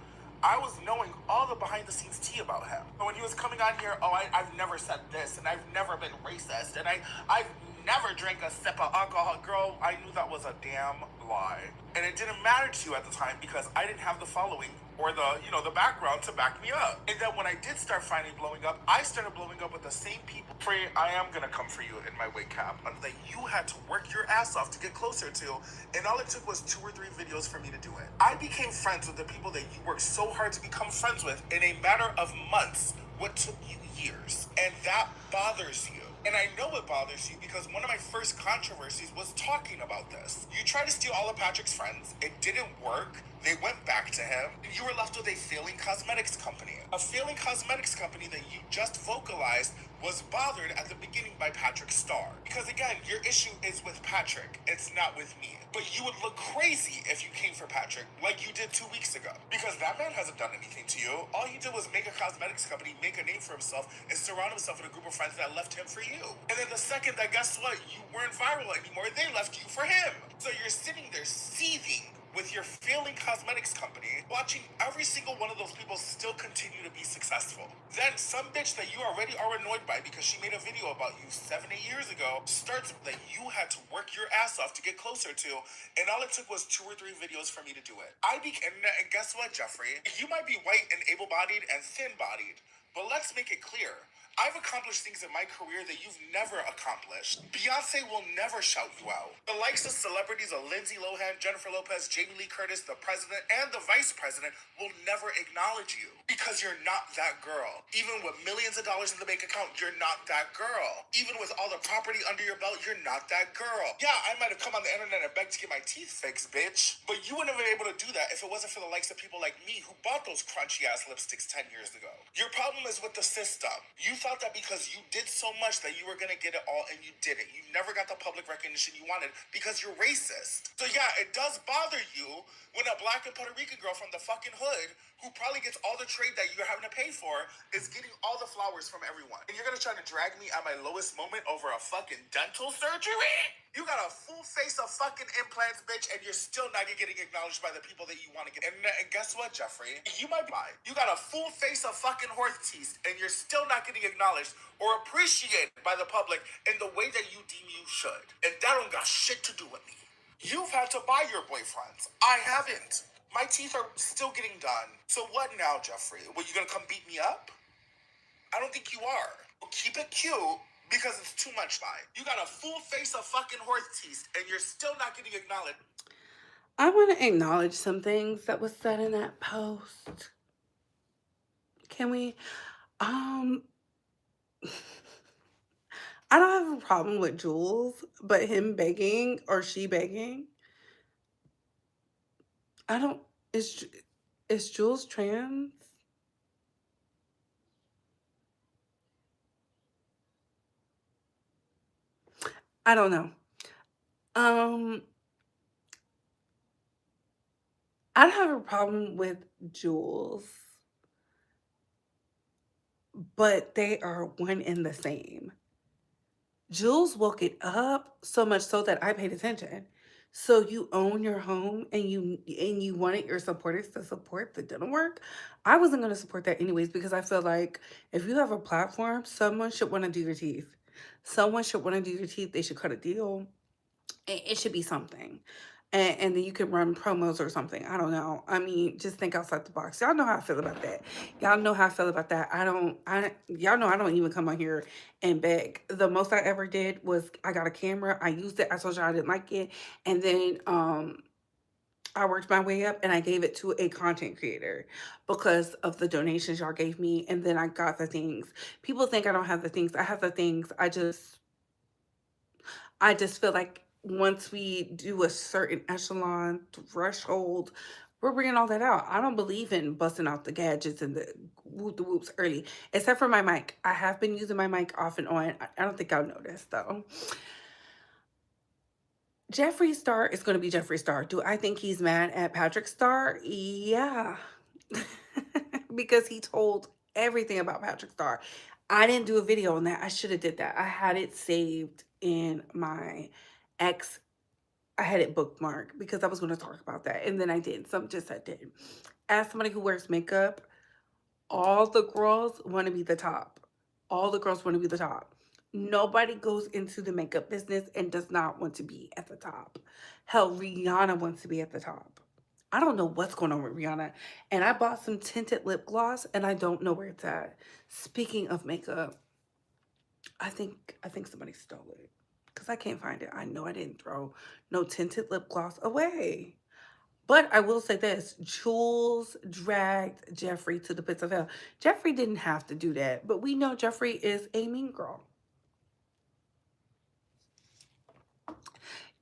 Speaker 7: I was knowing all the behind the scenes tea about him. So when he was coming on here, I've never said this and I've never been racist and I've never drank a sip of alcohol. Girl, I knew that was a damn lie. And it didn't matter to you at the time because I didn't have the following or the background to back me up. And then when I did start finally blowing up, I started blowing up with the same people. Free, I am gonna come for you in my wig cap that you had to work your ass off to get closer to, and all it took was 2 or 3 videos for me to do it. I became friends with the people that you worked so hard to become friends with in a matter of months, what took you years. And that bothers you. And I know it bothers you because one of my first controversies was talking about this. You tried to steal all of Patrick's friends. It didn't work. They went back to him. And you were left with a failing cosmetics company. A failing cosmetics company that you just vocalized was bothered at the beginning by Patrick Star. Because again, your issue is with Patrick. It's not with me. But you would look crazy if you came for Patrick like you did 2 weeks ago. Because that man hasn't done anything to you. All he did was make a cosmetics company, make a name for himself, and surround himself with a group of friends that left him for you. And then the second that, guess what, you weren't viral anymore, they left you for him. So you're sitting there seething with your failing cosmetics company, watching every single one of those people still continue to be successful. Then some bitch that you already are annoyed by because she made a video about you 7-8 years ago starts that you had to work your ass off to get closer to, and all it took was 2 or 3 videos for me to do it. And guess what, Jeffree? You might be white and able-bodied and thin-bodied, but let's make it clear. I've accomplished things in my career that you've never accomplished. Beyonce will never shout you out. The likes of celebrities of Lindsay Lohan, Jennifer Lopez, Jamie Lee Curtis, the president, and the vice president will never acknowledge you because you're not that girl. Even with millions of dollars in the bank account, you're not that girl. Even with all the property under your belt, you're not that girl. Yeah, I might have come on the internet and begged to get my teeth fixed, bitch. But you wouldn't have been able to do that if it wasn't for the likes of people like me who bought those crunchy ass lipsticks 10 years ago. Your problem is with the system. You thought that because you did so much that you were gonna get it all, and you didn't. You never got the public recognition you wanted because you're racist. So yeah, it does bother you when a black and Puerto Rican girl from the fucking hood, who probably gets all the trade that you're having to pay for, is getting all the flowers from everyone. And you're gonna try to drag me at my lowest moment over a fucking dental surgery? You got a full face of fucking implants, bitch, and you're still not getting acknowledged by the people that you want to get. And guess what, Jeffree? You might buy. You got a full face of fucking horse teeth, and you're still not getting acknowledged or appreciated by the public in the way that you deem you should. And that don't got shit to do with me. You've had to buy your boyfriends. I haven't. My teeth are still getting done. So what now, Jeffree? Were you gonna come beat me up? I don't think you are. Keep it cute because it's too much lie. You got a full face of fucking horse teeth and you're still not getting acknowledged.
Speaker 1: I want to acknowledge some things that was said in that post. Can we? Um, I don't have a problem with Jools, but him begging or she begging, I don't. Is Jools trans? I don't know. Um, I don't have a problem with Jools, but they are one and the same. Jules woke it up so much so that I paid attention. So you own your home and you wanted your supporters to support the dental work. I wasn't going to support that anyways because I feel like if you have a platform, someone should want to do your teeth. Someone should want to do your teeth. They should cut a deal. It should be something. And then you can run promos or something. I don't know. I mean, just think outside the box. Y'all know how I feel about that. Y'all know how I feel about that. Y'all know I don't even come on here and beg. The most I ever did was I got a camera. I used it. I told y'all I didn't like it. And then, I worked my way up and I gave it to a content creator because of the donations y'all gave me. And then I got the things. People think I don't have the things. I have the things. I just feel like once we do a certain echelon threshold, we're bringing all that out. I don't believe in busting out the gadgets and the whoops early, except for my mic. I have been using my mic off and on. I don't think I'll notice though. Jeffree Star is going to be Jeffree Star. Do I think he's mad at Patrick Star? Yeah. Because he told everything about Patrick Star. I didn't do a video on that. I should have did that. I had it saved in my ex. I had it bookmarked because I was going to talk about that. And then I didn't. So I'm just I didn't. As somebody who wears makeup, all the girls want to be the top. All the girls want to be the top. Nobody goes into the makeup business and does not want to be at the top. Hell, Rihanna wants to be at the top. I don't know what's going on with Rihanna. And I bought some tinted lip gloss and I don't know where it's at. Speaking of makeup, I think somebody stole it. Because I can't find it. I know I didn't throw no tinted lip gloss away. But I will say this, Jools dragged Jeffree to the pits of hell. Jeffree didn't have to do that, but we know Jeffree is a mean girl.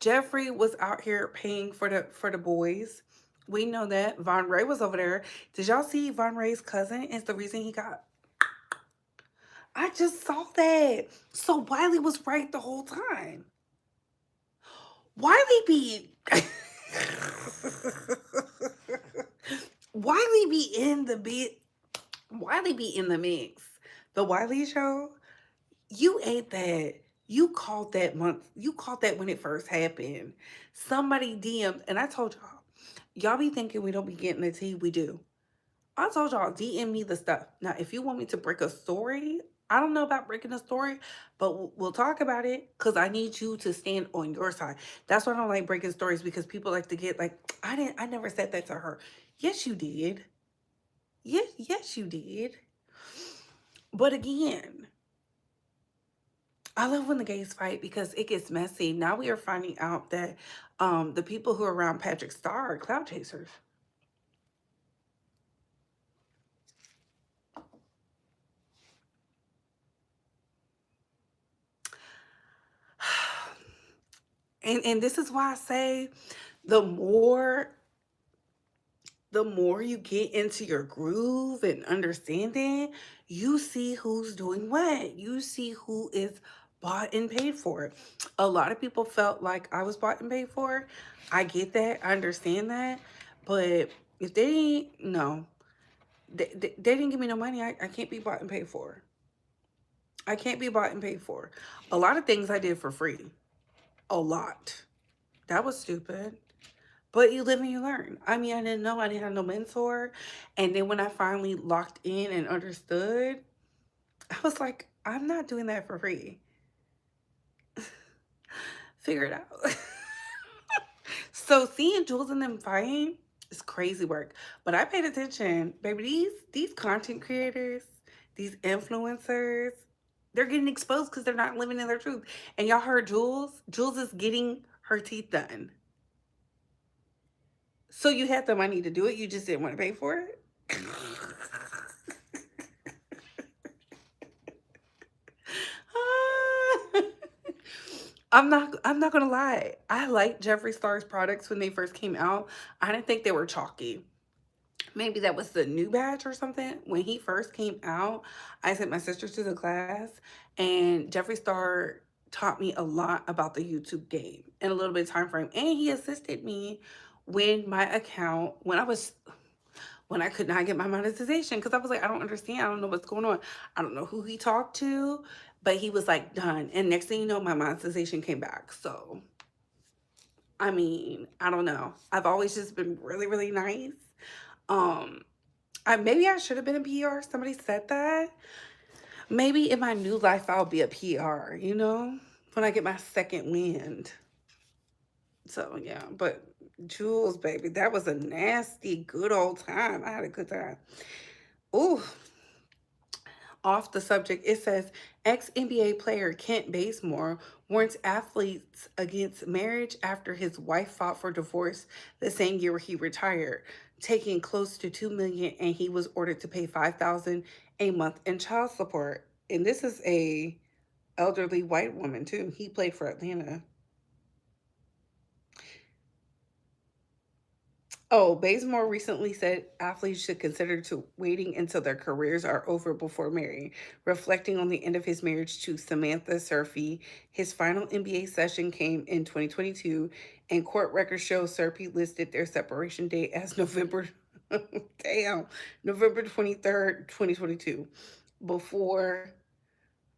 Speaker 1: Jeffree was out here paying for the boys. We know that. Von Ray was over there. Did y'all see Von Ray's cousin is the reason he got... I just saw that. So Wiley was right the whole time. Wiley be... Wiley be in the bit. Wiley be in the mix. The Wiley show, you ate that. You caught that month. You caught that when it first happened. Somebody DM'd, and I told y'all be thinking we don't be getting the tea. We do. I told y'all, DM me the stuff. Now, if you want me to break a story, I don't know about breaking a story, but we'll talk about it because I need you to stand on your side. That's why I don't like breaking stories, because people like to get like, I never said that to her. Yes, you did. Yes, you did. But again, I love when the gays fight because it gets messy. Now we are finding out that the people who are around Patrick Star are cloud chasers. And this is why I say the more you get into your groove and understanding, you see who's doing what. You see who is bought and paid for. A lot of people felt like I was bought and paid for. I get that. I understand that. But if they ain't, no, they didn't give me no money. I can't be bought and paid for. I can't be bought and paid for. A lot of things I did for free. A lot. That was stupid. But you live and you learn. I mean, I didn't know. I didn't have no mentor. And then when I finally locked in and understood, I was like, I'm not doing that for free. Figure it out. So seeing Jools and them fighting is crazy work. But I paid attention. Baby, these content creators, these influencers, they're getting exposed because they're not living in their truth. And y'all heard Jools? Jools is getting her teeth done. So you had the money to do it, you just didn't want to pay for it? I'm not gonna lie. I liked Jeffree Star's products when they first came out. I didn't think they were chalky. Maybe that was the new batch or something. When he first came out, I sent my sisters to the class, and Jeffree Star taught me a lot about the YouTube game in a little bit of time frame. And he assisted me when my account, when I could not get my monetization, because I was like, I don't understand. I don't know what's going on. I don't know who he talked to, but he was like, done. And next thing you know, my monetization came back. So, I mean, I don't know. I've always just been really, really nice. Maybe I should have been a PR. Somebody said that. Maybe in my new life, I'll be a PR, you know, when I get my second wind. So, yeah, but Jools, baby, that was a nasty, good old time. I had a good time. Ooh, off the subject, it says ex-NBA player Kent Bazemore warns athletes against marriage after his wife fought for divorce the same year he retired, taking close to $2 million, and he was ordered to pay $5,000 a month in child support. And this is a elderly white woman too. He played for Atlanta. Oh, Bazemore recently said athletes should consider to waiting until their careers are over before marrying, reflecting on the end of his marriage to Samantha Surfy. His final NBA session came in 2022, and court records show Surfy listed their separation date as November, damn, November 23rd, 2022, before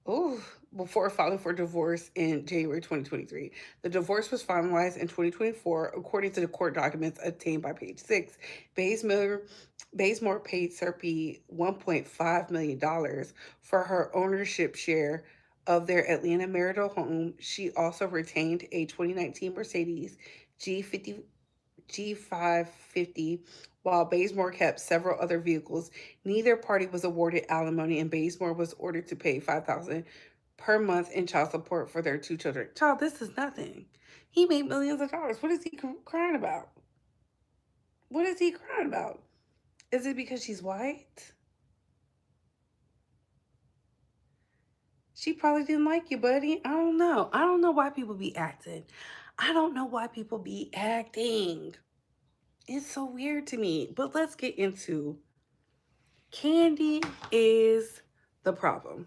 Speaker 1: Oh, before filing for divorce in January 2023. The divorce was finalized in 2024, according to the court documents obtained by Page Six. Bazemore, Bazemore paid Serpy $1.5 million for her ownership share of their Atlanta marital home. She also retained a 2019 Mercedes G50 G550, while Bazemore kept several other vehicles. Neither party was awarded alimony, and Bazemore was ordered to pay $5,000 per month in child support for their two children. Child, this is nothing. He made millions of dollars. What is he crying about? What is he crying about? Is it because she's white? She probably didn't like you, buddy. I don't know. I don't know why people be acting. I don't know why people be acting. It's so weird to me. But let's get into Candy is the problem.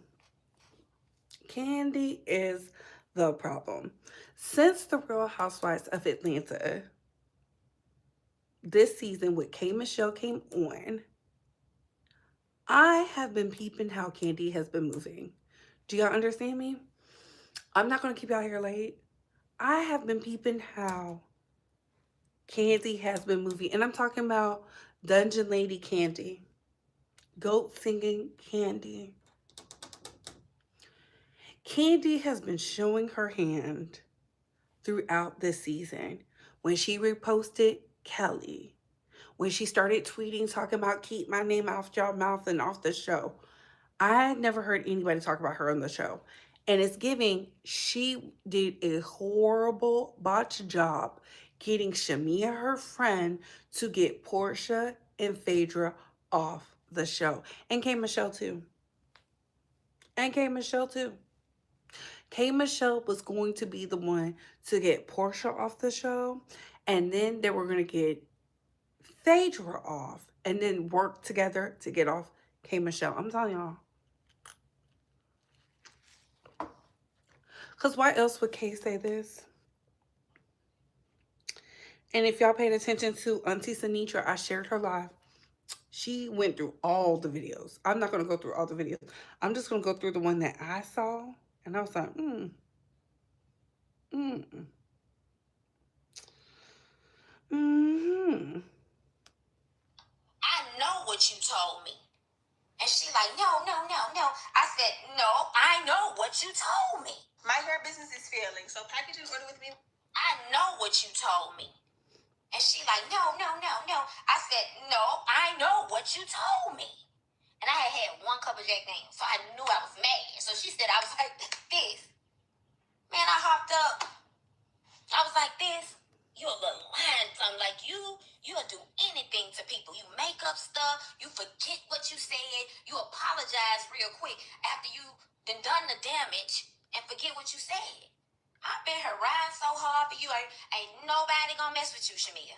Speaker 1: Candy is the problem. Since the Real Housewives of Atlanta this season with K Michelle came on, I have been peeping how Candy has been moving. Do y'all understand me? I'm not going to keep y'all here late. I have been peeping how Candy has been moving. And I'm talking about Dungeon Lady Candy. Goat singing Candy. Candy has been showing her hand throughout this season. When she reposted Kelly, when she started tweeting, talking about keep my name off your mouth and off the show. I had never heard anybody talk about her on the show. And it's giving, she did a horrible botch job getting Shamia, her friend, to get Portia and Phaedra off the show. And K Michelle too. And K Michelle too. K Michelle was going to be the one to get Portia off the show, and then they were going to get Phaedra off, and then work together to get off K Michelle. I'm telling y'all. Because why else would Kay say this? And if y'all paid attention to Auntie Sinitra, I shared her live. She went through all the videos. I'm not going to go through all the videos. I'm just going to go through the one that I saw. And I was like,
Speaker 8: I know what you told me. And she like, no. I said, no, I know what you told me. My hair business is failing, so package an order with me. I know what you told me. And she like, no. I said, no, I know what you told me. And I had one cup of Jack Daniels, so I knew I was mad. So she said, I was like this. Man, I hopped up. I was like this. You a little lying something. Like you'll do anything to people. You make up stuff. You forget what you said. You apologize real quick after you done the damage and forget what you said. I've been here riding so hard for you. Ain't nobody gonna mess with you, Shamia.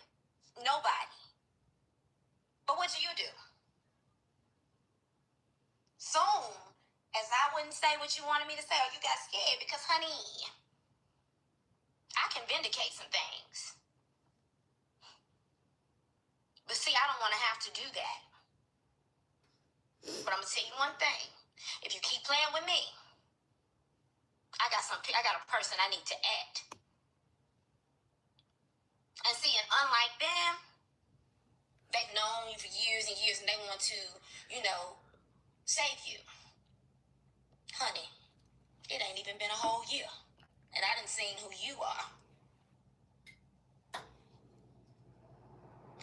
Speaker 8: Nobody. But what do? Soon as I wouldn't say what you wanted me to say, or you got scared because, honey, I can vindicate some things. But see, I don't want to have to do that. But I'm going to tell you one thing. If you keep playing with me, I got a person I need to add. And see, and unlike them, they've known you for years and years and they want to, save you. Honey, it ain't even been a whole year. And I done seen who you are.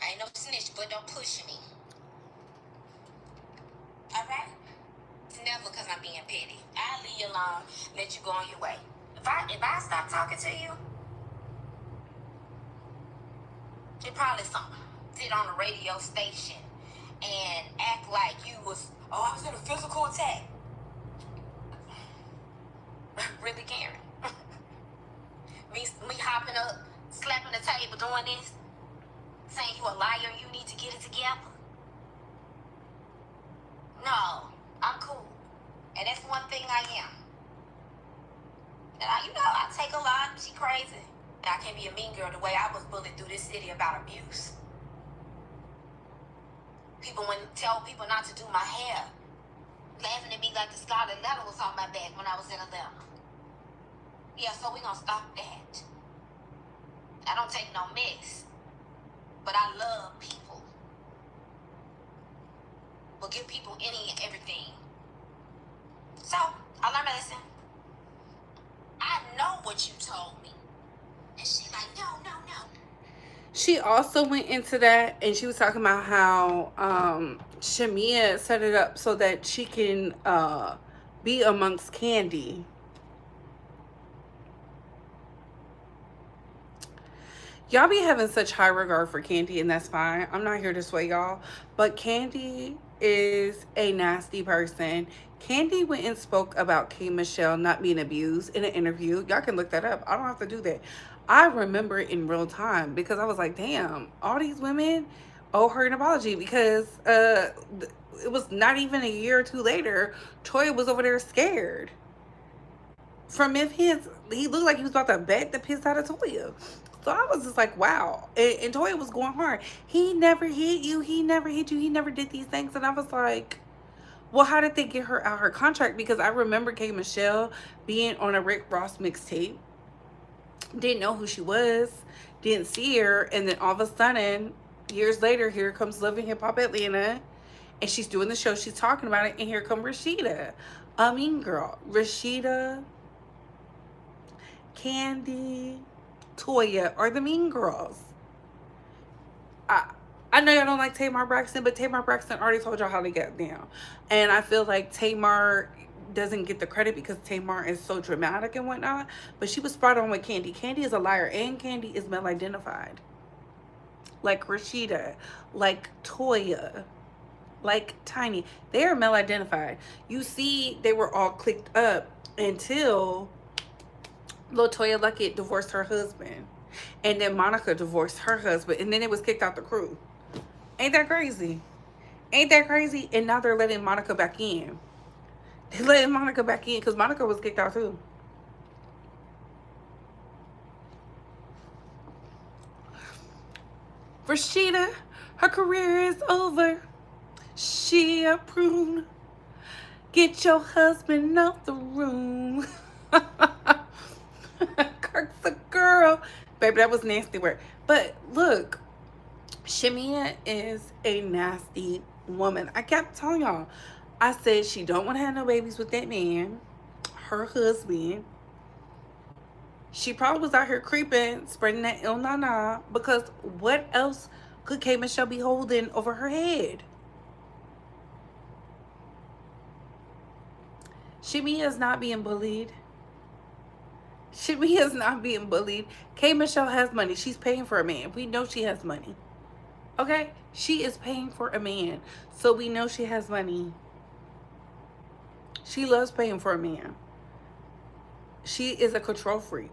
Speaker 8: I ain't no snitch, but don't push me. All right? It's never because I'm being petty. I'll leave you alone, let you go on your way. If I stop talking to you, it probably something. Sit on a radio station and act like you was, I was in a physical attack. Really, Karen? me hopping up, slapping the table, doing this. saying you a liar and you need to get it together. No, I'm cool. And that's one thing I am. And I take a lot. She crazy. I can't be a mean girl the way I was bullied through this city about abuse. People tell people not to do my hair, laughing at me like the scarlet letter was on my back when I was in Atlanta. Yeah, so we gonna stop that. I don't take no mess, but I love people. Will give people any and everything. So I learned my lesson. I know what you told me, and she like, no.
Speaker 1: She also went into that, and she was talking about how Shamia set it up so that she can be amongst Candy. Y'all be having such high regard for Candy, and that's fine. I'm not here to sway y'all, but Candy is a nasty person. Candy went and spoke about K. Michelle not being abused in an interview. Y'all can look that up. I don't have to do that. I remember it in real time because I was like, damn, all these women owe her an apology, because it was not even a year or two later, Toya was over there scared. From his, he looked like he was about to bet the piss out of Toya. So I was just like, wow. And Toya was going hard. He never hit you. He never hit you. He never did these things. And I was like, well, how did they get her out her contract? Because I remember K. Michelle being on a Rick Ross mixtape. Didn't know who she was. Didn't see her. And then all of a sudden, years later, here comes Love and Hip Hop Atlanta. And she's doing the show. She's talking about it. And here comes Rashida. I mean, girl. Rashida, Candy, Toya are the mean girls. I know y'all don't like Tamar Braxton, but Tamar Braxton already told y'all how to get down. And I feel like Tamar doesn't get the credit because Tamar is so dramatic and whatnot. But she was spot on with Candy. Candy is a liar, and Candy is male identified. Like Rashida, like Toya, like Tiny. They are male identified. You see, they were all clicked up until Lil Toya Luckett divorced her husband. And then Monica divorced her husband. And then it was kicked out the crew. Ain't that crazy? Ain't that crazy? And now they're letting Monica back in. They're letting Monica back in because Monica was kicked out too. Rashida, her career is over. She a prune. Get your husband out the room. Kirk's a girl. Baby, that was nasty word. But look, Shamia is a nasty woman. I kept telling y'all. I said she don't want to have no babies with that man, her husband. She probably was out here creeping, spreading that ill na-na, because what else could K. Michelle be holding over her head? Shamia is not being bullied. Shamia is not being bullied. K. Michelle has money. She's paying for a man. We know she has money. Okay? She is paying for a man. So we know she has money. She loves paying for a man. She is a control freak.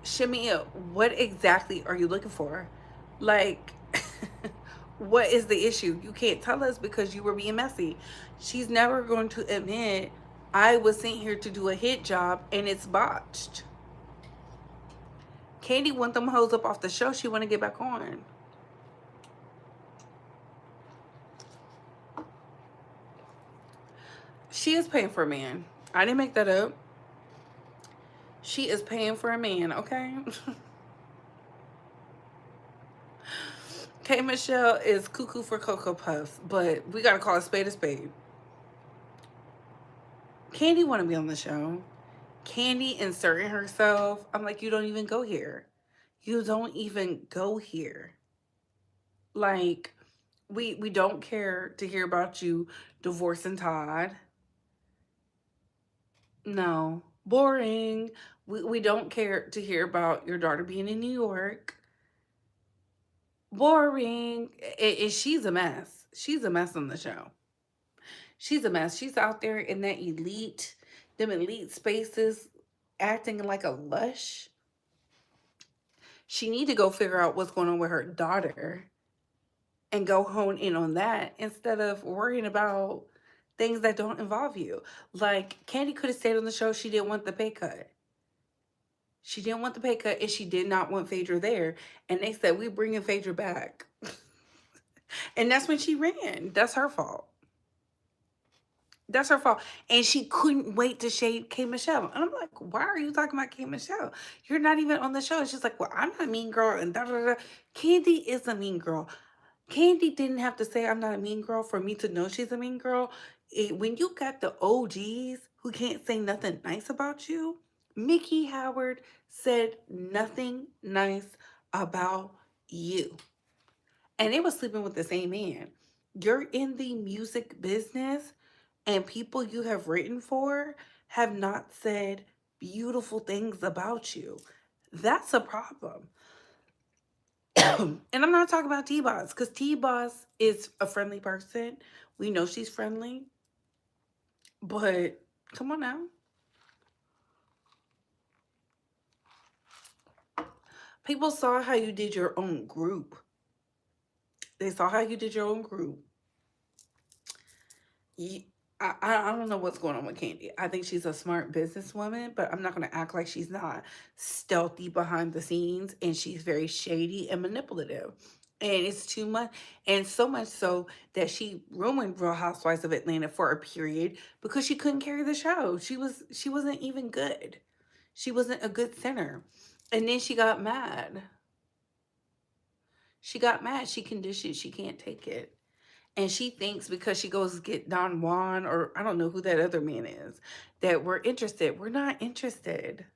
Speaker 1: Shamia, what exactly are you looking for? Like, what is the issue? You can't tell us because you were being messy. She's never going to admit, I was sent here to do a hit job and it's botched. Candy want them hoes up off the show. She want to get back on. She is paying for a man. I didn't make that up. She is paying for a man, okay? K. Michelle is cuckoo for Cocoa Puffs, but we gotta call a spade a spade. Candy want to be on the show. Candy inserting herself. I'm like, you don't even go here. You don't even go here. Like, we don't care to hear about you divorcing Todd. No. Boring. We don't care to hear about your daughter being in New York. Boring. And she's a mess. She's a mess on the show. She's a mess. She's out there in that them elite spaces, acting like a lush. She need to go figure out what's going on with her daughter and go hone in on that instead of worrying about things that don't involve you. Like Candy could have stayed on the show. She didn't want the pay cut. She didn't want the pay cut, and she did not want Phaedra there. And they said, we bringing Phaedra back. And that's when she ran. That's her fault. That's her fault. And she couldn't wait to shade K. Michelle. And I'm like, why are you talking about K. Michelle? You're not even on the show. She's like, well, I'm not a mean girl. And da da da. Candy is a mean girl. Candy didn't have to say I'm not a mean girl for me to know she's a mean girl. When you got the OGs who can't say nothing nice about you, Mickey Howard said nothing nice about you. And they was sleeping with the same man. You're in the music business, and people you have written for have not said beautiful things about you. That's a problem. And I'm not talking about T-Boss, because T-Boss is a friendly person. We know she's friendly. But come on now. People saw how you did your own group. They saw how you did your own group. I don't know what's going on with Candy. I think she's a smart businesswoman, but I'm not going to act like she's not stealthy behind the scenes, and she's very shady and manipulative. And it's too much, and so much so that she ruined Real Housewives of Atlanta for a period because she couldn't carry the show. She wasn't even good. She wasn't a good singer. And then she got mad. She got mad. She conditioned. She can't take it. And she thinks because she goes get Don Juan, or I don't know who that other man is, that we're interested. We're not interested.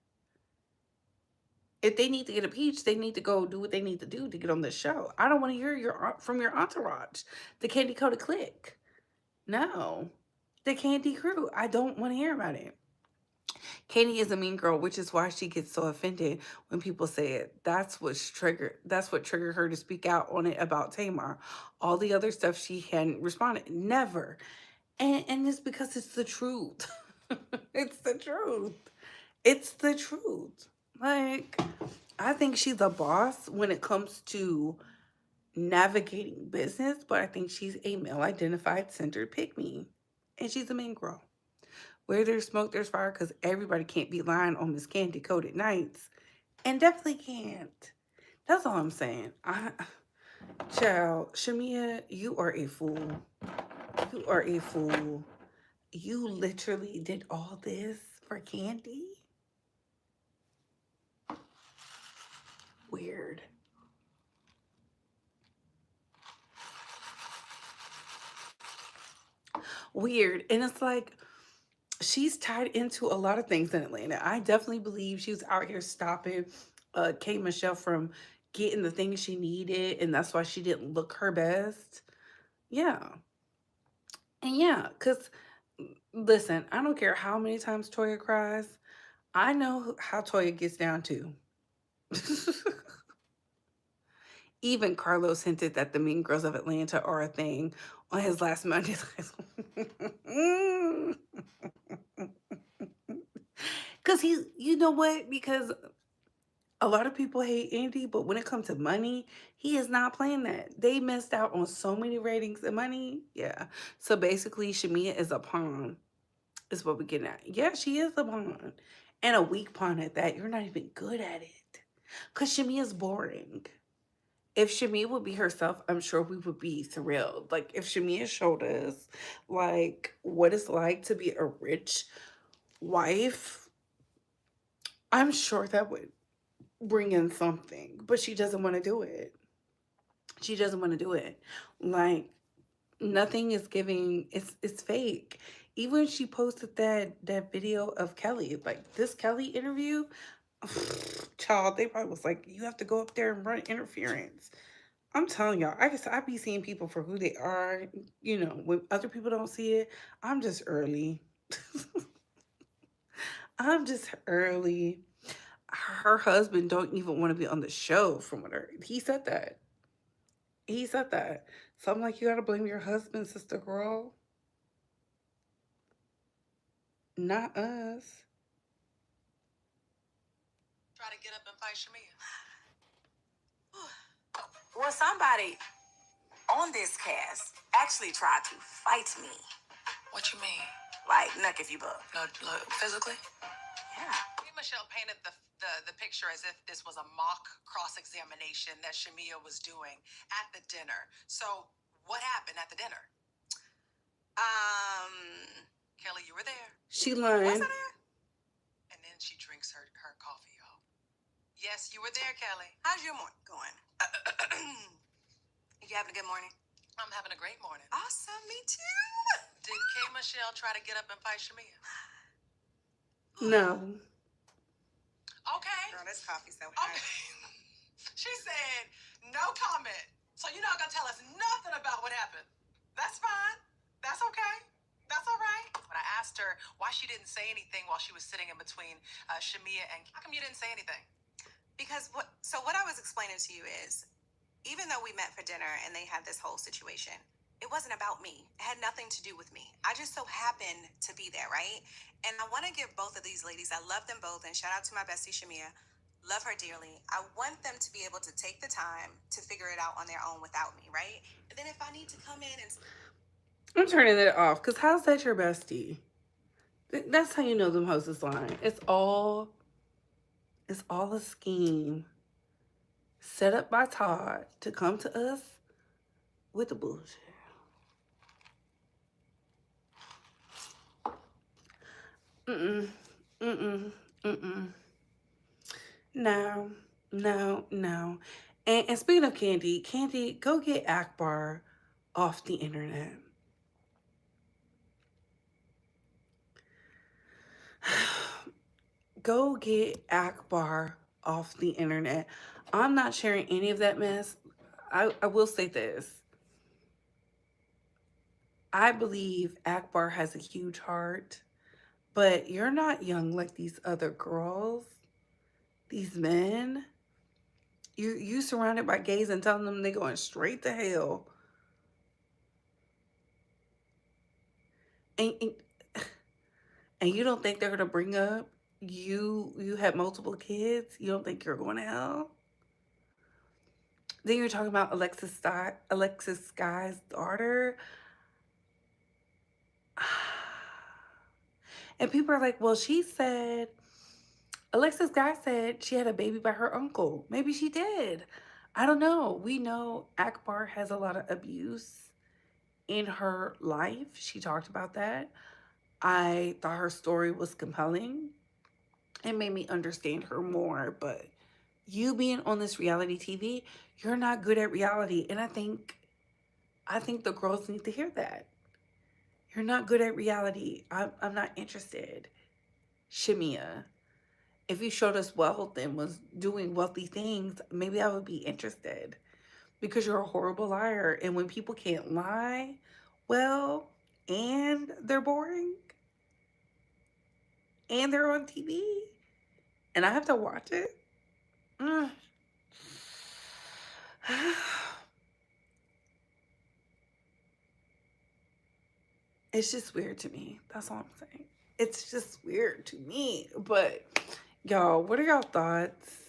Speaker 1: If they need to get a peach, they need to go do what they need to do to get on the show. I don't want to hear from your entourage, the Candy Coated Clique. No, the Candy Crew. I don't want to hear about it. Katie is a mean girl, which is why she gets so offended when people say it. That's what triggered her to speak out on it about Tamar. All the other stuff she hadn't responded. Never. And it's because it's the truth. It's the truth. It's the truth. Like, I think she's a boss when it comes to navigating business, but I think she's a male identified centered pygmy. And she's a mean girl. Where there's smoke, there's fire, because everybody can't be lying on Miss Candy Coated Nights. And definitely can't. That's all I'm saying. Child, Shamia, you are a fool. You are a fool. You literally did all this for Candy? Weird. Weird. And it's like, she's tied into a lot of things in Atlanta. I definitely believe she was out here stopping K. Michelle from getting the things she needed, and that's why she didn't look her best. Yeah. And yeah, because listen, I don't care how many times Toya cries. I know how Toya gets down too. Even Carlos hinted that the Mean Girls of Atlanta are a thing on his last Monday. Because you know what? Because a lot of people hate Andy, but when it comes to money, he is not playing that. They missed out on so many ratings and money. Yeah. So basically, Shamia is a pawn, is what we're getting at. Yeah, she is a pawn. And a weak pawn at that. You're not even good at it. Because Shamia's boring. If Shamia would be herself, I'm sure we would be thrilled. Like, if Shamia showed us, like, what it's like to be a rich wife, I'm sure that would bring in something. But she doesn't want to do it. She doesn't want to do it. Like, nothing is giving, it's fake. Even when she posted that video of Kelly, like, this Kelly interview, child, they probably was like, you have to go up there and run interference. I'm telling y'all, I be seeing people for who they are. You know, when other people don't see it, I'm just early. I'm just early. Her husband don't even want to be on the show from what he said that. He said that. So I'm like, you gotta blame your husband, sister girl. Not us.
Speaker 5: Try to get up and fight Shamia. Well, somebody on this cast actually tried to fight me.
Speaker 9: What you mean?
Speaker 5: Like, nuck if you buck.
Speaker 9: No, physically?
Speaker 5: Yeah.
Speaker 9: Michelle painted the picture as if this was a mock cross-examination that Shamia was doing at the dinner. So what happened at the dinner? Kelly, you were there.
Speaker 1: She
Speaker 5: Was
Speaker 1: lying.
Speaker 5: I there?
Speaker 9: And then she drinks her coffee, y'all. Yes, you were there, Kelly.
Speaker 5: How's your morning going? You having a good morning?
Speaker 9: I'm having a great morning.
Speaker 5: Awesome, me too.
Speaker 9: Did K. Michelle try to get up and fight Shamia?
Speaker 1: No.
Speaker 9: Okay.
Speaker 5: Girl, this coffee's so hot.
Speaker 9: Okay. She said, no comment. So you're not going to tell us nothing about what happened. That's fine. That's okay. That's all right. But I asked her why she didn't say anything while she was sitting in between Shamia and... How come you didn't say anything?
Speaker 5: Because what I was explaining to you is, even though we met for dinner and they had this whole situation, it wasn't about me. It had nothing to do with me. I just so happened to be there, right? And I want to give both of these ladies, I love them both, and shout out to my bestie Shamia. Love her dearly. I want them to be able to take the time to figure it out on their own without me, right? And then if I need to come in and...
Speaker 1: I'm turning it off, because how's that your bestie? That's how you know them hoes is lying. It's all a scheme set up by Todd to come to us with the bullshit. No. And speaking of Candy, go get Akbar off the internet. Go get Akbar off the internet. I'm not sharing any of that mess. I will say this. I believe Akbar has a huge heart, but you're not young like these other girls, these men. You surrounded by gays and telling them they're going straight to hell. And you don't think they're gonna bring up you had multiple kids? You don't think you're going to hell? Then you're talking about Alexis Sky's daughter. And people are like, well, Alexis Guy said she had a baby by her uncle. Maybe she did. I don't know. We know Akbar has a lot of abuse in her life. She talked about that. I thought her story was compelling. It made me understand her more. But you being on this reality TV, you're not good at reality. And I think the girls need to hear that. You're not good at reality. I'm not interested. Shamia. If you showed us wealth and was doing wealthy things, maybe I would be interested. Because you're a horrible liar. And when people can't lie, well, and they're boring, and they're on TV, and I have to watch it. It's just weird to me. That's all I'm saying. It's just weird to me. But, y'all, what are y'all thoughts?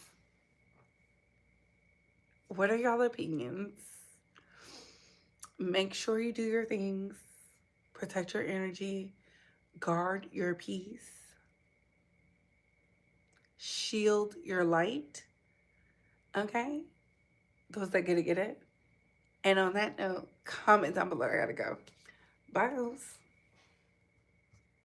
Speaker 1: What are y'all opinions? Make sure you do your things. Protect your energy. Guard your peace. Shield your light. Okay? Those that get it. And on that note, comment down below. I gotta go. Bye,